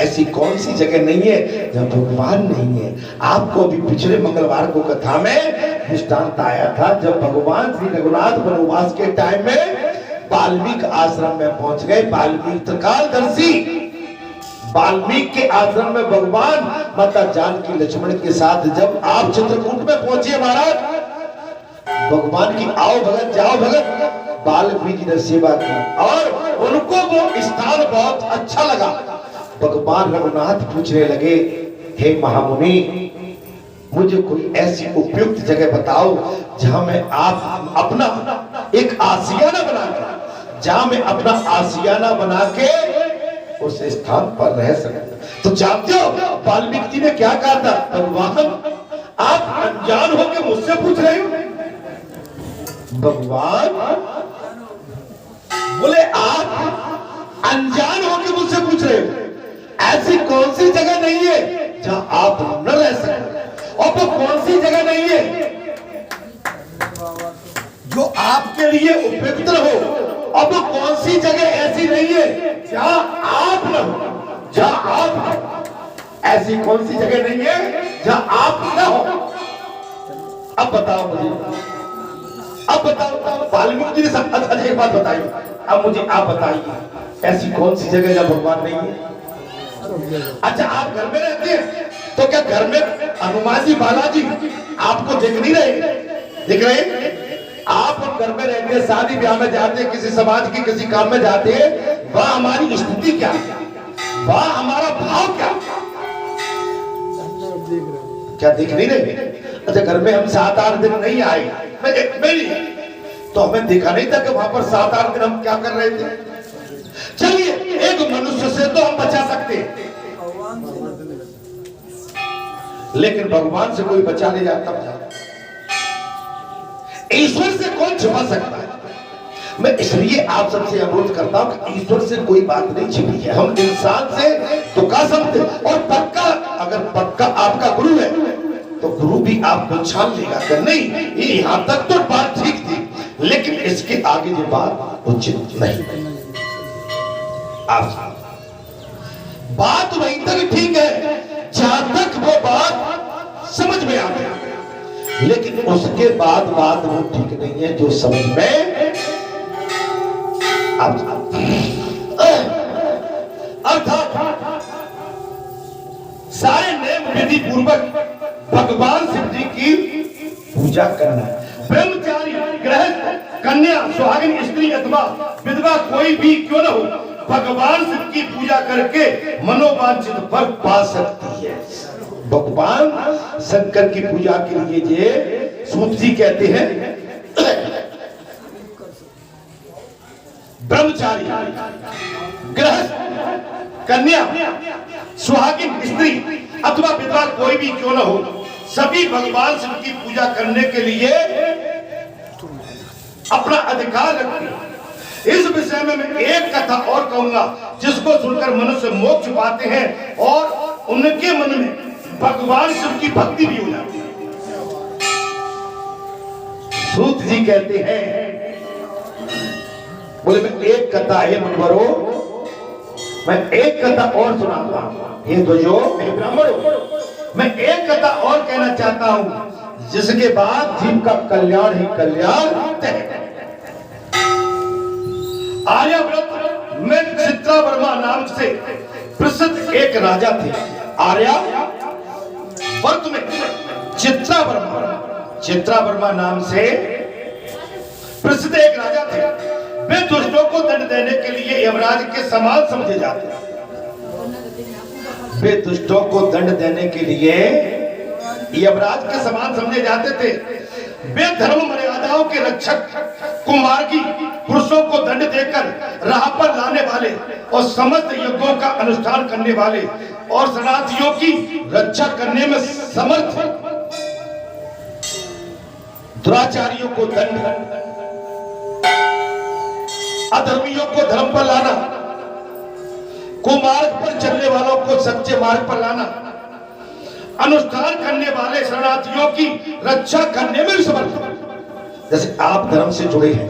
ऐसी कौन सी जगह नहीं है जब भगवान नहीं है? आपको अभी पिछले मंगलवार को कथा में दृष्टांत आया था, जब भगवान श्री रघुनाथ वनवास के टाइम में वाल्मीकि आश्रम में पहुंच गए। वाल्मीकि त्रिकालदर्शी वाल्मीकि के आश्रम में भगवान माता जानकी लक्ष्मण के साथ जब आप चित्रकूट में पहुंचे महाराज, भगवान की आओ भगत जाओ भगत वाल्मीकि ने सेवा की और उनको वो स्थान बहुत अच्छा लगा। भगवान रघुनाथ पूछने लगे, हे महामुनि, मुझे कोई ऐसी उपयुक्त जगह बताओ जहां मैं आप अपना एक आशियाना बना के, जहां मैं अपना आशियाना बना के उस स्थान पर रह सकूं। तो जानते हो वाल्मीकि जी ने क्या कहा था? भगवान आप अनजान होकर मुझसे पूछ रहे हो? भगवान बोले आप अनजान होकर मुझसे पूछ रहे हो? ऐसी कौन सी जगह नहीं है जहां आप न रह सकें? और वो कौन सी जगह नहीं है जो आपके लिए उपयुक्त हो? अब कौन सी जगह ऐसी नहीं है जहां आप न हो? जहां आप, ऐसी कौन सी जगह नहीं है जहां आप न हो? अब बताओ मुझे, अब बताओ। वाल्मीकि जी ने अच्छा एक बात बताई, अब मुझे आप बताइए ऐसी कौन सी जगह जहां भगवान नहीं है? अच्छा आप घर में रहते हैं तो क्या घर में हनुमान जी बालाजी आपको दिख नहीं रहे? दिख रहे? आप घर में रहते हैं, शादी ब्याह में जाते हैं, किसी समाज के किसी काम में जाते हैं, वह हमारी स्थिति क्या है, वह हमारा भाव क्या, क्या दिख नहीं रहे? अच्छा घर में हम 7-8 दिन नहीं आए, तो हमें दिखा नहीं था कि वहां पर 7-8 दिन हम क्या कर रहे थे? चलिए एक मनुष्य से तो हम बचा सकते हैं, लेकिन भगवान से कोई बचा नहीं जाता। ईश्वर से कौन छुपा सकता है? मैं इसलिए आप सबसे अनुरोध करता हूं कि ईश्वर से कोई बात नहीं छिपी है, हम इंसान से तो का समझते, और पक्का अगर पक्का आपका गुरु है तो गुरु भी आपको छान लेगा कि नहीं ये यहां तक तो बात ठीक थी, लेकिन इसके आगे जो बात उचित नहीं। आप बात वहीं तक ठीक है जहां तक वो बात समझ में आ गया, लेकिन उसके बाद बात वो ठीक नहीं है जो समझ में अर्थात सारे नियम विधि पूर्वक भगवान शिव जी की पूजा करना है। ब्रह्मचारी, गृहस्थ, कन्या, सुहागिन स्त्री अथवा विधवा कोई भी क्यों न हो, भगवान शिव की पूजा करके मनोवांछित फल पा सकती है। भगवान शंकर की पूजा के लिए ये सूत जी कहते हैं ब्रह्मचारी, गृहस्थ, कन्या, सुहागिन स्त्री अथवा विधवा कोई भी क्यों न हो, सभी भगवान शिव की पूजा करने के लिए अपना अधिकार रखते हैं। इस विषय में मैं एक कथा और कहूंगा जिसको सुनकर मनुष्य मोक्ष पाते हैं और उनके मन में भगवान शिव की भक्ति भी हो जाती है। सूत जी कहते हैं, बोले मैं एक कथा है मनवरो, मैं एक कथा और सुनाता हूं, ये तो जो ब्राह्मण हो, मैं एक कथा और कहना चाहता हूं जिसके बाद जीव का कल्याण ही कल्याण तय। आर्यावर्त में चित्रावर्मा नाम से प्रसिद्ध एक राजा थे। आर्यावर्त में चित्रावर्मा नाम से प्रसिद्ध एक राजा थे। वे दुष्टों को दंड देने के लिए यमराज के समान समझे जाते थे। वे दुष्टों को दंड देने के लिए यमराज के समान समझे जाते थे। वे धर्म मर्यादाओं के रक्षक, कुमार्गी पुरुषों को दंड देकर राह पर लाने वाले और समस्त यज्ञों का अनुष्ठान करने वाले और शरणार्थियों की रक्षा करने में समर्थ दुराचारियों को दंड, अधर्मियों को धर्म पर लाना, कुमार्ग पर चलने वालों को सच्चे मार्ग पर लाना, अनुष्ठान करने वाले शरणार्थियों की रक्षा करने में भी समर्थ। जैसे आप धर्म से जुड़े हैं,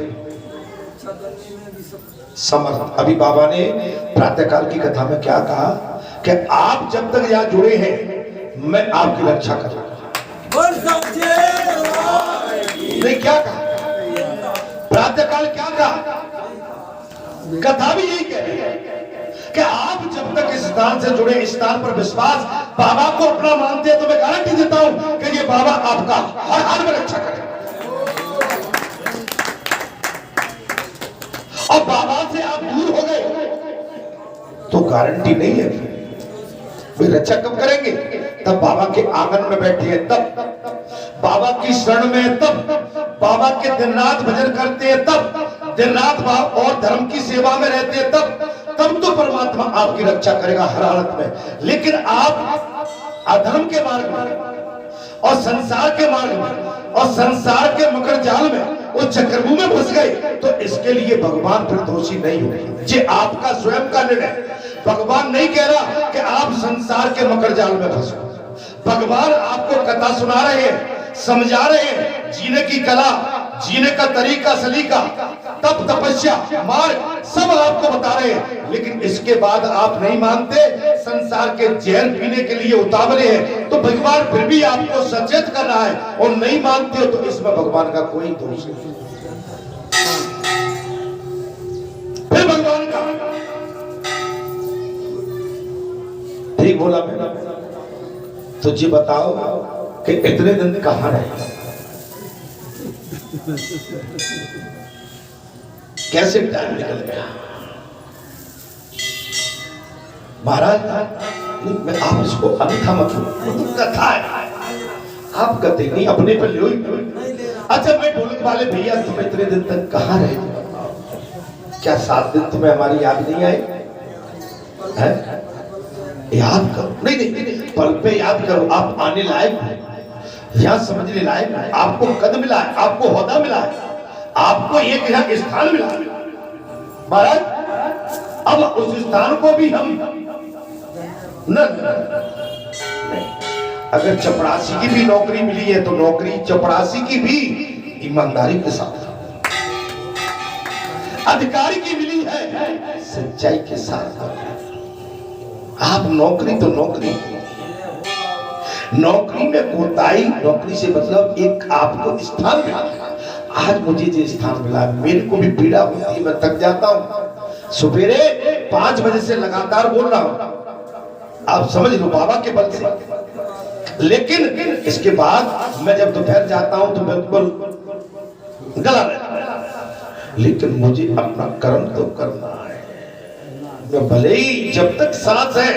समर्थ। अभी बाबा ने प्रातःकाल की कथा में क्या कहा कि आप जब तक यहां जुड़े हैं मैं आपकी रक्षा करूंगा। नहीं, क्या कहा प्रातःकाल, क्या कहा? कथा भी यही कह रही है कि आप जब तक इस स्थान से जुड़े, इस स्थान पर विश्वास, बाबा को अपना मानते हैं, तो मैं गारंटी देता हूं कि ये बाबा आपका हर हाल में रक्षा करेगा। और बाबा से आप दूर हो गए तो गारंटी नहीं है वे रक्षा कब करेंगे? तब बाबा के आंगन में बैठे हैं, तब बाबा की शरण में, तब बाबा के दिन रात भजन करते हैं, तब दिन रात और धर्म की सेवा में रहते हैं, तब तो परमात्मा आपकी रक्षा करेगा हर हालत में। लेकिन आप अधर्म के मार्ग में और संसार के मार्ग में और संसार के मकर जाल में, उस चक्रव्यूह में फंस गए, तो इसके लिए भगवान फिर दोषी नहीं होंगे। ये आपका स्वयं का निर्णय। भगवान नहीं कह रहा कि आप संसार के मकर जाल में फंसो। भगवान आपको कथा सुना रहे हैं, समझा रहे हैं, जीने की कला, जीने का तरीका, सलीका, तप, तपस्या, मार्ग सब आपको बता रहे हैं। लेकिन इसके बाद आप नहीं मानते, संसार के जहर पीने के लिए उतावले हैं, तो भगवान फिर भी आपको सचेत कर रहा है और नहीं मानते हो तो इसमें भगवान का कोई दोष नहीं। फिर भगवान का ठीक बोला मैंने, तो जी बताओ कि इतने दिन कहां रहे, कैसे टाइम निकल गया? महाराज मैं आप इसको अन्यथा मत लो, कथा है, आप कहते नहीं अपने पर लो। अच्छा मैं बोलने वाले भैया, तुम इतने दिन तक कहां रहे? क्या 7 दिन तुम्हें हमारी याद नहीं आई है? याद करो। नहीं, पल पे याद करो। आप आने लायक हो, यहाँ समझने लायक है, आपको कद मिला है, आपको होदा मिला है, आपको एक यहाँ स्थान मिला महाराज, अब उस स्थान को भी हम नहीं। अगर चपरासी की भी नौकरी मिली है तो नौकरी चपरासी की भी ईमानदारी के साथ, अधिकारी की मिली है सच्चाई के साथ। आप नौकरी तो नौकरी, नौकरी में कोताही, नौकरी से मतलब एक आपको स्थान मिला। आज मुझे जो स्थान मिला, मेरे को भी पीड़ा होती है, मैं थक जाता हूँ। सवेरे 5 बजे से लगातार बोल रहा हूँ, आप समझ लो बाबा के बल से। लेकिन इसके बाद मैं जब दोपहर जाता हूँ तो बिल्कुल गला रहता है। लेकिन मुझे अपना कर्म तो करना है। मैं भले ही जब तक सांस है,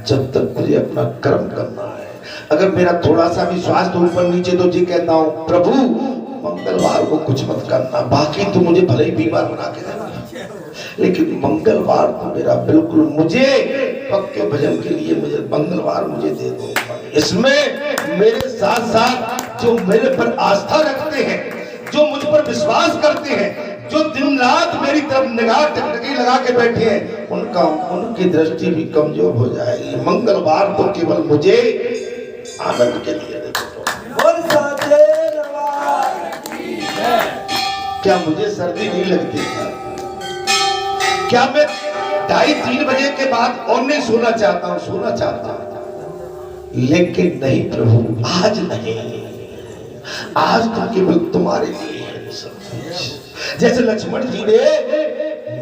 जब तक मुझे अपना कर्म करना है। अगर मेरा थोड़ा सा भी स्वास्थ्य ऊपर नीचे तो जी कहता हूँ प्रभु मंगलवार को कुछ मत करना, बाकी तो मुझे भले ही बीमार बना के देना, लेकिन मंगलवार तो मेरा बिल्कुल, मुझे पक्के भजन के लिए मुझे मंगलवार मुझे दे दो। इसमें मेरे साथ साथ जो मेरे पर आस्था रखते हैं, जो मुझ पर विश्वास करते हैं, जो दिन रात मेरी तरफ निगाह टकटकी लगा के बैठे हैं, उनकी दृष्टि भी कमजोर हो जाएगी। मंगलवार तो केवल मुझे आनंद के लिए दे दो। क्या मुझे सर्दी नहीं लगती? क्या मैं 2:30-3 बजे के बाद और नहीं सोना चाहता हूँ? सोना चाहता हूँ, लेकिन नहीं प्रभु, आज नहीं। आज तो केवल तुम्हारे लिए है सब कुछ। जैसे लक्ष्मण जी ने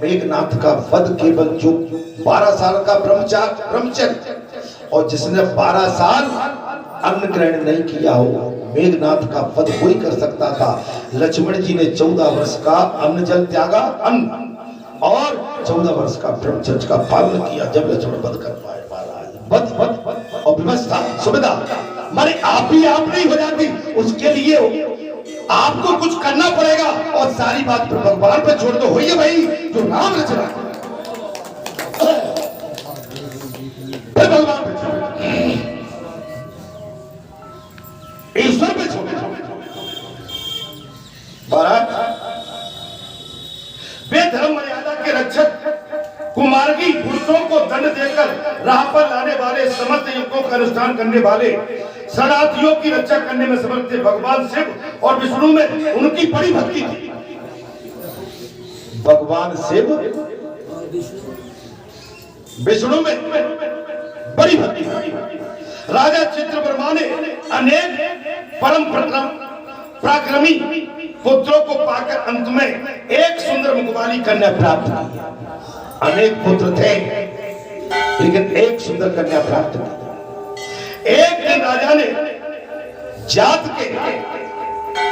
मेघनाथ का वध, केवल जो 12 साल का ब्रह्मचर्य, और जिसने 12 साल अन्न ग्रहण नहीं किया हो, मेघनाथ का वध वही कर सकता था। लक्ष्मण जी ने 14 वर्ष का अन्न जल त्यागा, अन्न, और 14 वर्ष का ब्रह्मचर्य का पालन किया, जब लक्ष्मण वध कर पाए। वध और व्यवस्था, सुविधा माने आप ही आप नहीं हो जाती, उसके लिए आपको कुछ करना पड़ेगा। और सारी बात भगवान पे छोड़ दो, होइए भाई जो राम रचना, फिर भगवान पे छोड़, ईश्वर पे छोड़। वे धर्म मर्यादा के रक्षक, कुमार्गी पुरुषों को दंड देकर राह पर लाने वाले, समस्त यज्ञों का अनुष्ठान करने वाले, शरणार्थियों की रक्षा करने में समर्थ थे। भगवान शिव और विष्णु में उनकी बड़ी भक्ति थी। भगवान शिव विष्णु में बड़ी भक्ति थी। राजा चित्रवर्मा ने अनेक परम पराक्रमी पुत्रों को पाकर अंत में एक सुंदर मुखवाली कन्या प्राप्त की। अनेक पुत्र थे, लेकिन एक सुंदर कन्या प्राप्त की। एक दिन राजा ने जात के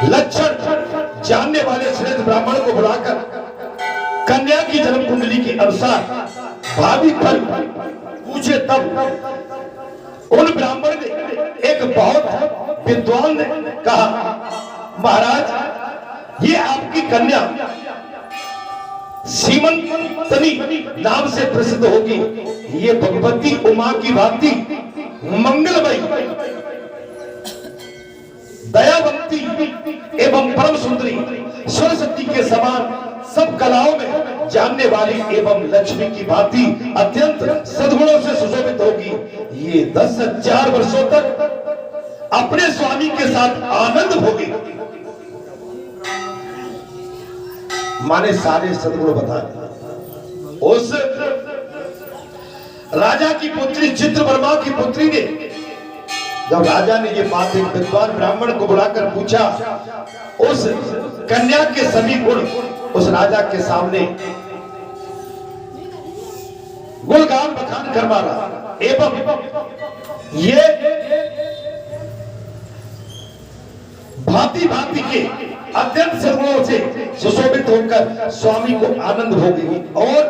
लक्षण जानने वाले श्रेष्ठ ब्राह्मण को बुलाकर कन्या की जन्म कुंडली के अनुसार भावी फल पूछे। तब उन ब्राह्मण ने, एक बहुत विद्वान ने कहा, महाराज ये आपकी कन्या सीमंतनी नाम से प्रसिद्ध होगी। ये भगवती उमा की भांति मंगलमयी, दयावंती एवं परम सुंदरी, सरस्वती के समान सब कलाओं में जानने वाली एवं लक्ष्मी की भांति अत्यंत सद्गुणों से सुशोभित होगी। ये 10,000 वर्षों तक अपने स्वामी के साथ आनंद भोगेगी। माने सारे सद्गुण बता दिए। उस राजा की पुत्री चित्रवर्मा की पुत्री ने, जब राजा ने ये बात एक विद्वान ब्राह्मण को बुलाकर पूछा, उस कन्या के सभी गुण उस राजा के सामने गुणगान बखान करवा रहा, एवं ये भांति भांति के अत्यंत सद्गुणों से सुशोभित होकर स्वामी को आनंद भोगेगी और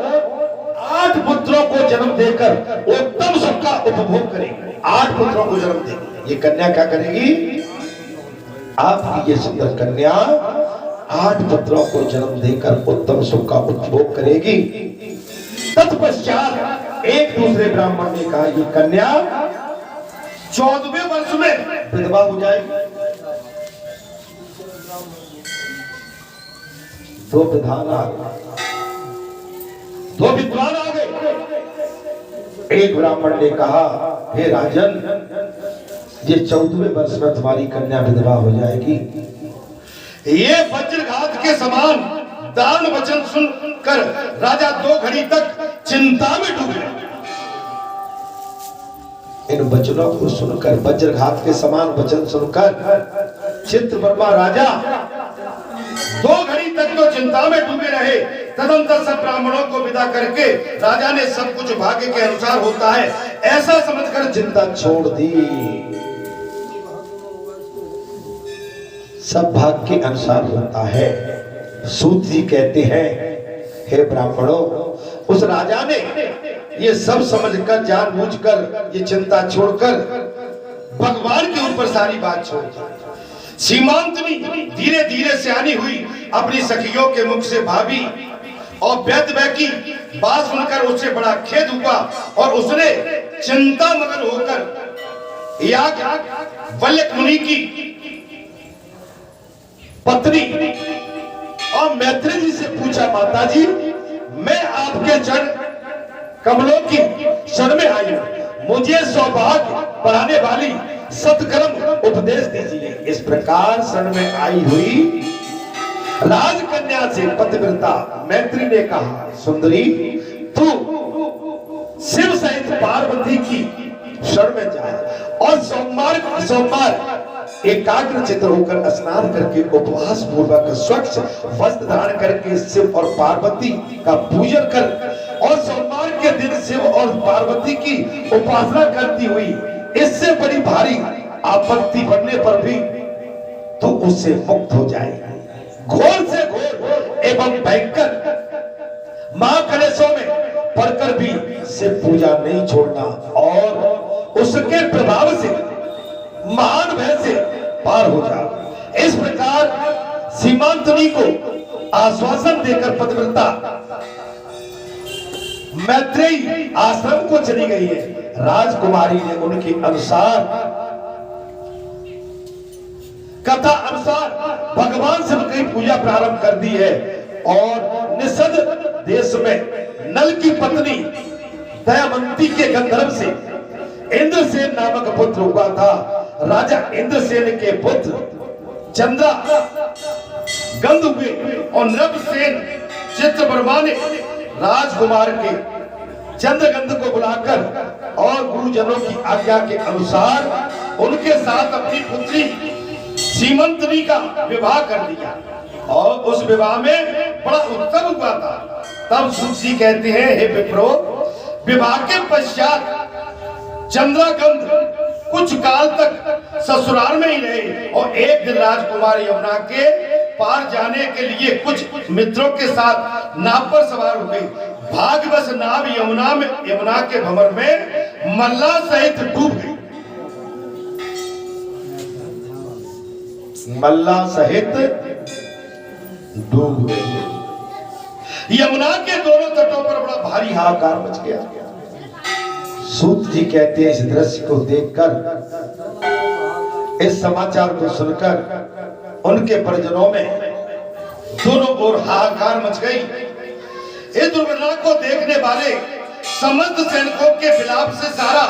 8 पुत्रों को जन्म देकर उत्तम सुख का उपभोग करेगी। 8 पुत्रों को जन्म देगी। ये कन्या क्या करेगी? आपकी ये सुंदर कन्या 8 पुत्रों को जन्म देकर उत्तम सुख का उपभोग करेगी। तत्पश्चात एक दूसरे ब्राह्मण ने कहा, ये कन्या 14वें वर्ष में विधवा हो जाएगी। दो विद्वान आ गए। एक ब्राह्मण ने कहा, हे राजन, ये 14वें वर्ष में तुम्हारी कन्या विधवा हो जाएगी। ये वज्रघात के समान दान वचन सुनकर राजा 2 घड़ी तक चिंता में डूबे। इन वचनों को सुनकर, वज्रघात के समान वचन सुनकर चित्रवर्मा राजा 2 घड़ी तक तो चिंता में डूबे रहे। तदंतर सब ब्राह्मणों को विदा करके राजा ने सब कुछ भाग्य के अनुसार होता है ऐसा समझकर चिंता छोड़ दी। सब भाग्य के अनुसार होता है। सूत जी कहते हैं, हे ब्राह्मणों, उस राजा ने ये सब समझकर, जानबूझकर ये चिंता छोड़कर भगवान के ऊपर सारी बात छोड़ दी। सीमांतनी धीरे धीरे सियानी हुई, अपनी सखियों के मुख से भाभी और वैद्य की बात सुनकर उससे बड़ा खेद हुआ और उसने चिंता मगन होकर याग वल्लक मुनि की पत्नी और मैत्री जी से पूछा, माता जी, मैं आपके चरण कमलों की शरण में आई हूं, मुझे सौभाग्य बढ़ाने वाली सत्कर्म उपदेश दीजिए। इस प्रकार शरण में आई हुई राजकन्या से पतिव्रता मैत्री ने कहा, सुंदरी, तू शिव सहित पार्वती की शरण में जाए और सोमवार एकाग्र चित्त होकर स्नान करके उपवास पूर्वक स्वच्छ वस्त्र धारण करके शिव और पार्वती का पूजन कर और सोमवार के दिन शिव और पार्वती की उपासना करती हुई, इससे बड़ी भारी आपत्ति बनने पर भी तू उससे मुक्त हो जाए। घोर से घोर एवं भयंकर महाकलेशों में पढ़कर भी शिव पूजा नहीं छोड़ना और उसके प्रभाव से महान भय से पार हो जा। इस प्रकार सीमांतनी को आश्वासन देकर पतिव्रता मैत्रेयी आश्रम को चली गई है। राजकुमारी ने उनके अनुसार, कथा अनुसार भगवान शिव की पूजा प्रारंभ कर दी है और निषद देश में नल की पत्नी दयावंती के गंधर्व से इंद्रसेन नामक पुत्र हुआ था। राजा इंद्रसेन के पुत्र चंद्रा गंध हुए और नृपसेन चित्रवर्मा ने राजकुमार के चंद्रगंध को बुलाकर और गुरुजनों की आज्ञा के अनुसार उनके साथ अपनी पुत्री सीमंतनी का विवाह कर दिया और उस विवाह में बड़ा उत्सव हुआ था। तब सुश्री कहते हैं, हे विप्रो, विवाह के पश्चात चंद्रगंध कुछ काल तक ससुराल में ही रहे और एक दिन राजकुमार यमुना के पार जाने के लिए कुछ मित्रों के साथ नाव पर सवार हुए। भाग्यवश नाव यमुना के भंवर में मल्ला सहित डूब गई। मल्ला सहित डूब गई। यमुना के दोनों तटों पर बड़ा भारी हाहाकार मच गया। सूत जी कहते हैं, इस दृश्य को देखकर, इस समाचार को सुनकर उनके परिजनों में दोनों ओर हाहाकार मच गई। इस दुर्घटना को देखने वाले समस्त सैनिकों के विलाप से सारा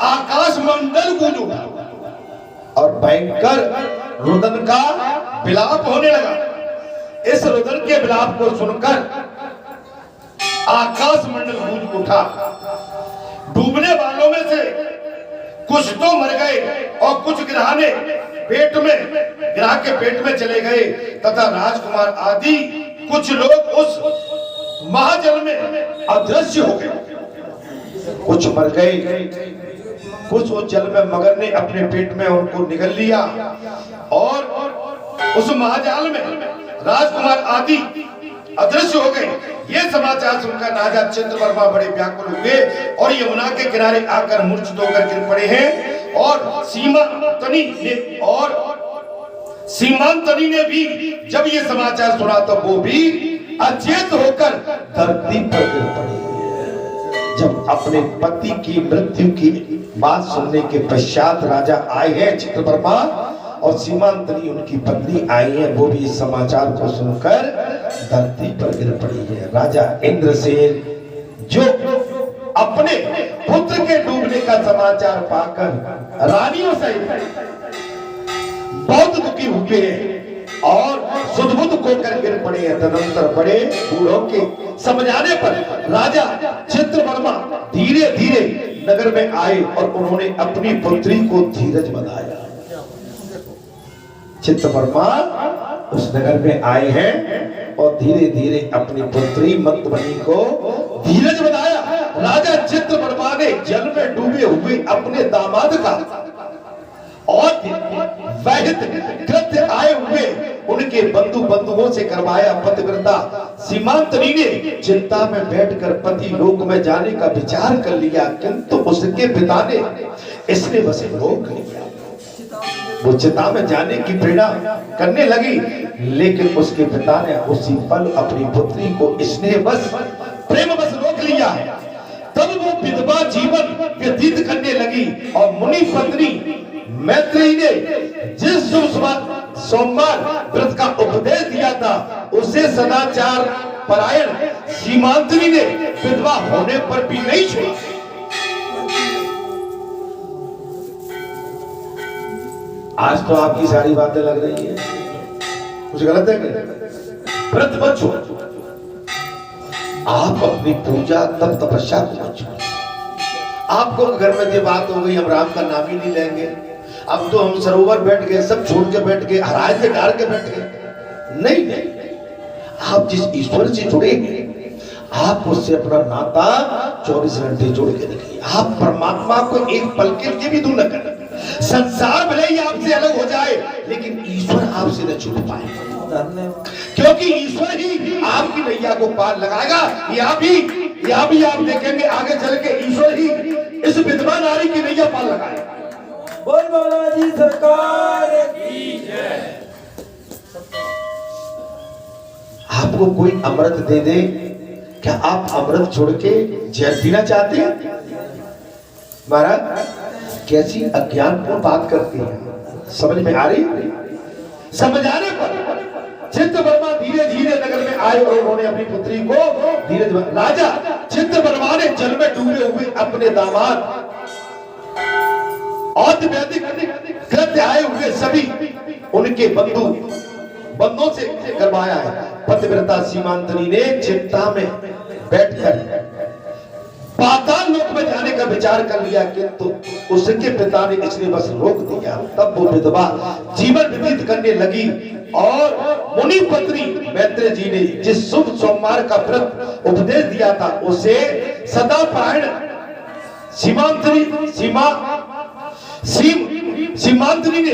आकाश मंडल गूंज उठा और भयंकर रुदन का विलाप होने लगा। इस रुदन के विलाप को सुनकर आकाश मंडल गूंज उठा। डूबने वालों में से कुछ तो मर गए और कुछ गिरहाने गिरहा के पेट में चले गए तथा राजकुमार आदि कुछ लोग उस महाजल में अदृश्य हो गए। कुछ मर गए, कुछ उस जल में मगर ने अपने पेट में उनको निगल लिया और उस महाजाल में राजकुमार आदि अदृश्य हो गए। ये समाचार सुनकर राजा चित्रवर्मा बड़े व्याकुल हुए और यमुना के किनारे आकर मूर्छित होकर गिर पड़े हैं और सीमांतनी ने भी जब ये समाचार सुना तो वो भी अचेत होकर धरती पर गिर पड़ी। जब अपने पति की मृत्यु की बात सुनने के पश्चात राजा आए हैं चित्रवर्मा और सीमांतनी उनकी पत्नी आई है, वो भी इस समाचार को सुनकर धरती पर गिर पड़ी है। राजा इंद्रसेन जो अपने पुत्र के डूबने का समाचार पाकर रानियों सहित बहुत दुखी हुए हैं और सुध-बुध होकर गिर पड़े हैं। तदनंतर बड़े बूढ़ों के समझाने पर राजा चित्रवर्मा धीरे धीरे नगर में आए और उन्होंने अपनी पुत्री को धीरज बनाया। चित्रवर्मा उस नगर में आए हैं और धीरे धीरे अपनी पुत्री मंतवनी को धीरज बनाया। राजा चित्रवर्मा ने जल में डूबे हुए अपने दामाद का और वैहिक कृत्य आए हुए उनके बंधुओं से करवाया। पतिव्रता सीमांतनी ने चिंता में बैठकर पति लोक में जाने का विचार कर लिया, किंतु उसके पिता ने इसने बस रोक लिया। वो चिता में जाने की प्रेरणा करने लगी, लेकिन उसके पिता ने उसी पल अपनी पुत्री को इसने बस प्रेम बस रोक लिया है। तब वो विधवा जीवन व्यतीत करने लगी और मुनि पत्नी मैत्रेयी ने जिस सोमवार व्रत का उपदेश दिया था उसे सदाचार परायण सीमांतनी ने विधवा होने पर भी नहीं छोड़ा। आज तो आपकी सारी बातें लग रही है, कुछ गलत है क्या? व्रत मत छोड़ो, आप अपनी पूजा तप तपस्या को मत छोड़ो। आपको घर में ये बात हो गई हम राम का नाम ही नहीं लेंगे, अब तो हम सरोवर बैठ गए, सब छोड़ के बैठ गए, हराए के डाल के बैठ गए। नहीं नहीं, आप जिस ईश्वर से जुड़े आप उससे अपना नाता 24 घंटे जोड़ के रखिए। आप परमात्मा को एक पल के लिए भी दूर न करें। संसार भले ही आपसे अलग हो जाए लेकिन ईश्वर आपसे न छूट पाए, क्योंकि ईश्वर ही आपकी नैया को पार लगाएगा। यहाँ भी आप देखेंगे आगे चल के ईश्वर ही इस विधवा नारी की नैया पार लगाएगा। बोल बाबा जी सरकार की जय। आपको कोई अमृत दे दे, क्या आप अमृत छोड़ के जहर पीना चाहते हैं? महाराज कैसी अज्ञानपूर्ण बात करते हैं, समझ में आ रही? समझाने पर चित्रवर्मा धीरे धीरे नगर में आए और उन्होंने अपनी पुत्री को धीरज। राजा चित्रवर्मा ने जल में डूबे हुए अपने दामाद और वैदिक कृत्य आए हुए सभी उनके बंधुओं से करवाया है। पतिव्रता सीमांतनी ने चिंता में बैठकर पाताल लोक में जाने का विचार कर लिया, किंतु उसके पिता ने इसने बस रोक दिया। तब वो विधवा जीवन व्यतीत करने लगी और मुनि पत्नी मैत्रेयी जी ने जिस शुभ सोमवार का व्रत उपदेश दिया था उसे सदा पारायण सीमांतनी ने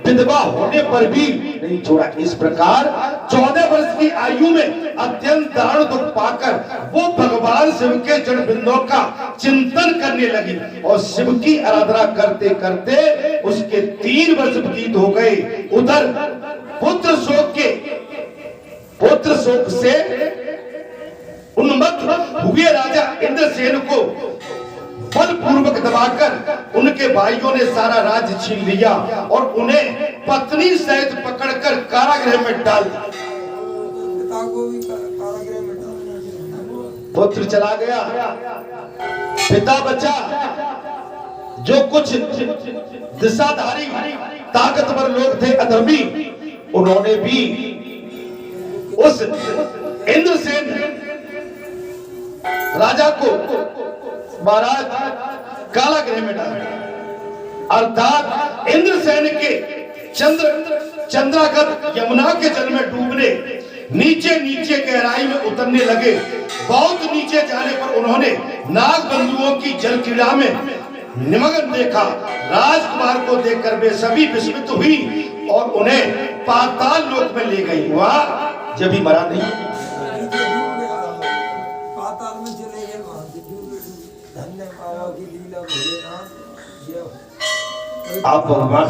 विधवा होने पर भी नहीं छोड़ा। इस प्रकार 14 वर्ष की आयु में अत्यंत दारुण दुख पाकर वो भगवान शिव के जड़ बिंदुओं का चिंतन करने लगी और शिव की आराधना करते करते उसके 3 वर्ष व्यतीत हो गए। उधर पुत्र शोक से उन्मत्त हुए राजा इंद्रसेन को बलपूर्वक दबाकर उनके भाइयों ने सारा राज्य छीन लिया और उन्हें पत्नी सहित पकड़कर कारागृह में डाल दिया। पिता को भी कारागृह में डाल दिया। पुत्र चला गया, पिता बचा। जो कुछ दिशाधारी ताकतवर लोग थे अधर्मी, उन्होंने भी उस इंद्रसेन राजा को महाराज कारागृह में डाल दिया। अर्थात इंद्रसेन के चंद्रागत यमुना के जल में डूबने नीचे नीचे गहराई में उतरने लगे। बहुत नीचे जाने पर उन्होंने नाग बंधुओं की जल क्रीड़ा में निमग्न देखा। राजकुमार को देखकर वे सभी विस्मित हुई और उन्हें पाताल लोक में ले गई। वहां जब भी मरा नहीं, पाताल में चले गए, वहां से धन्य बाबा की लीला भोलेनाथ। आप भगवान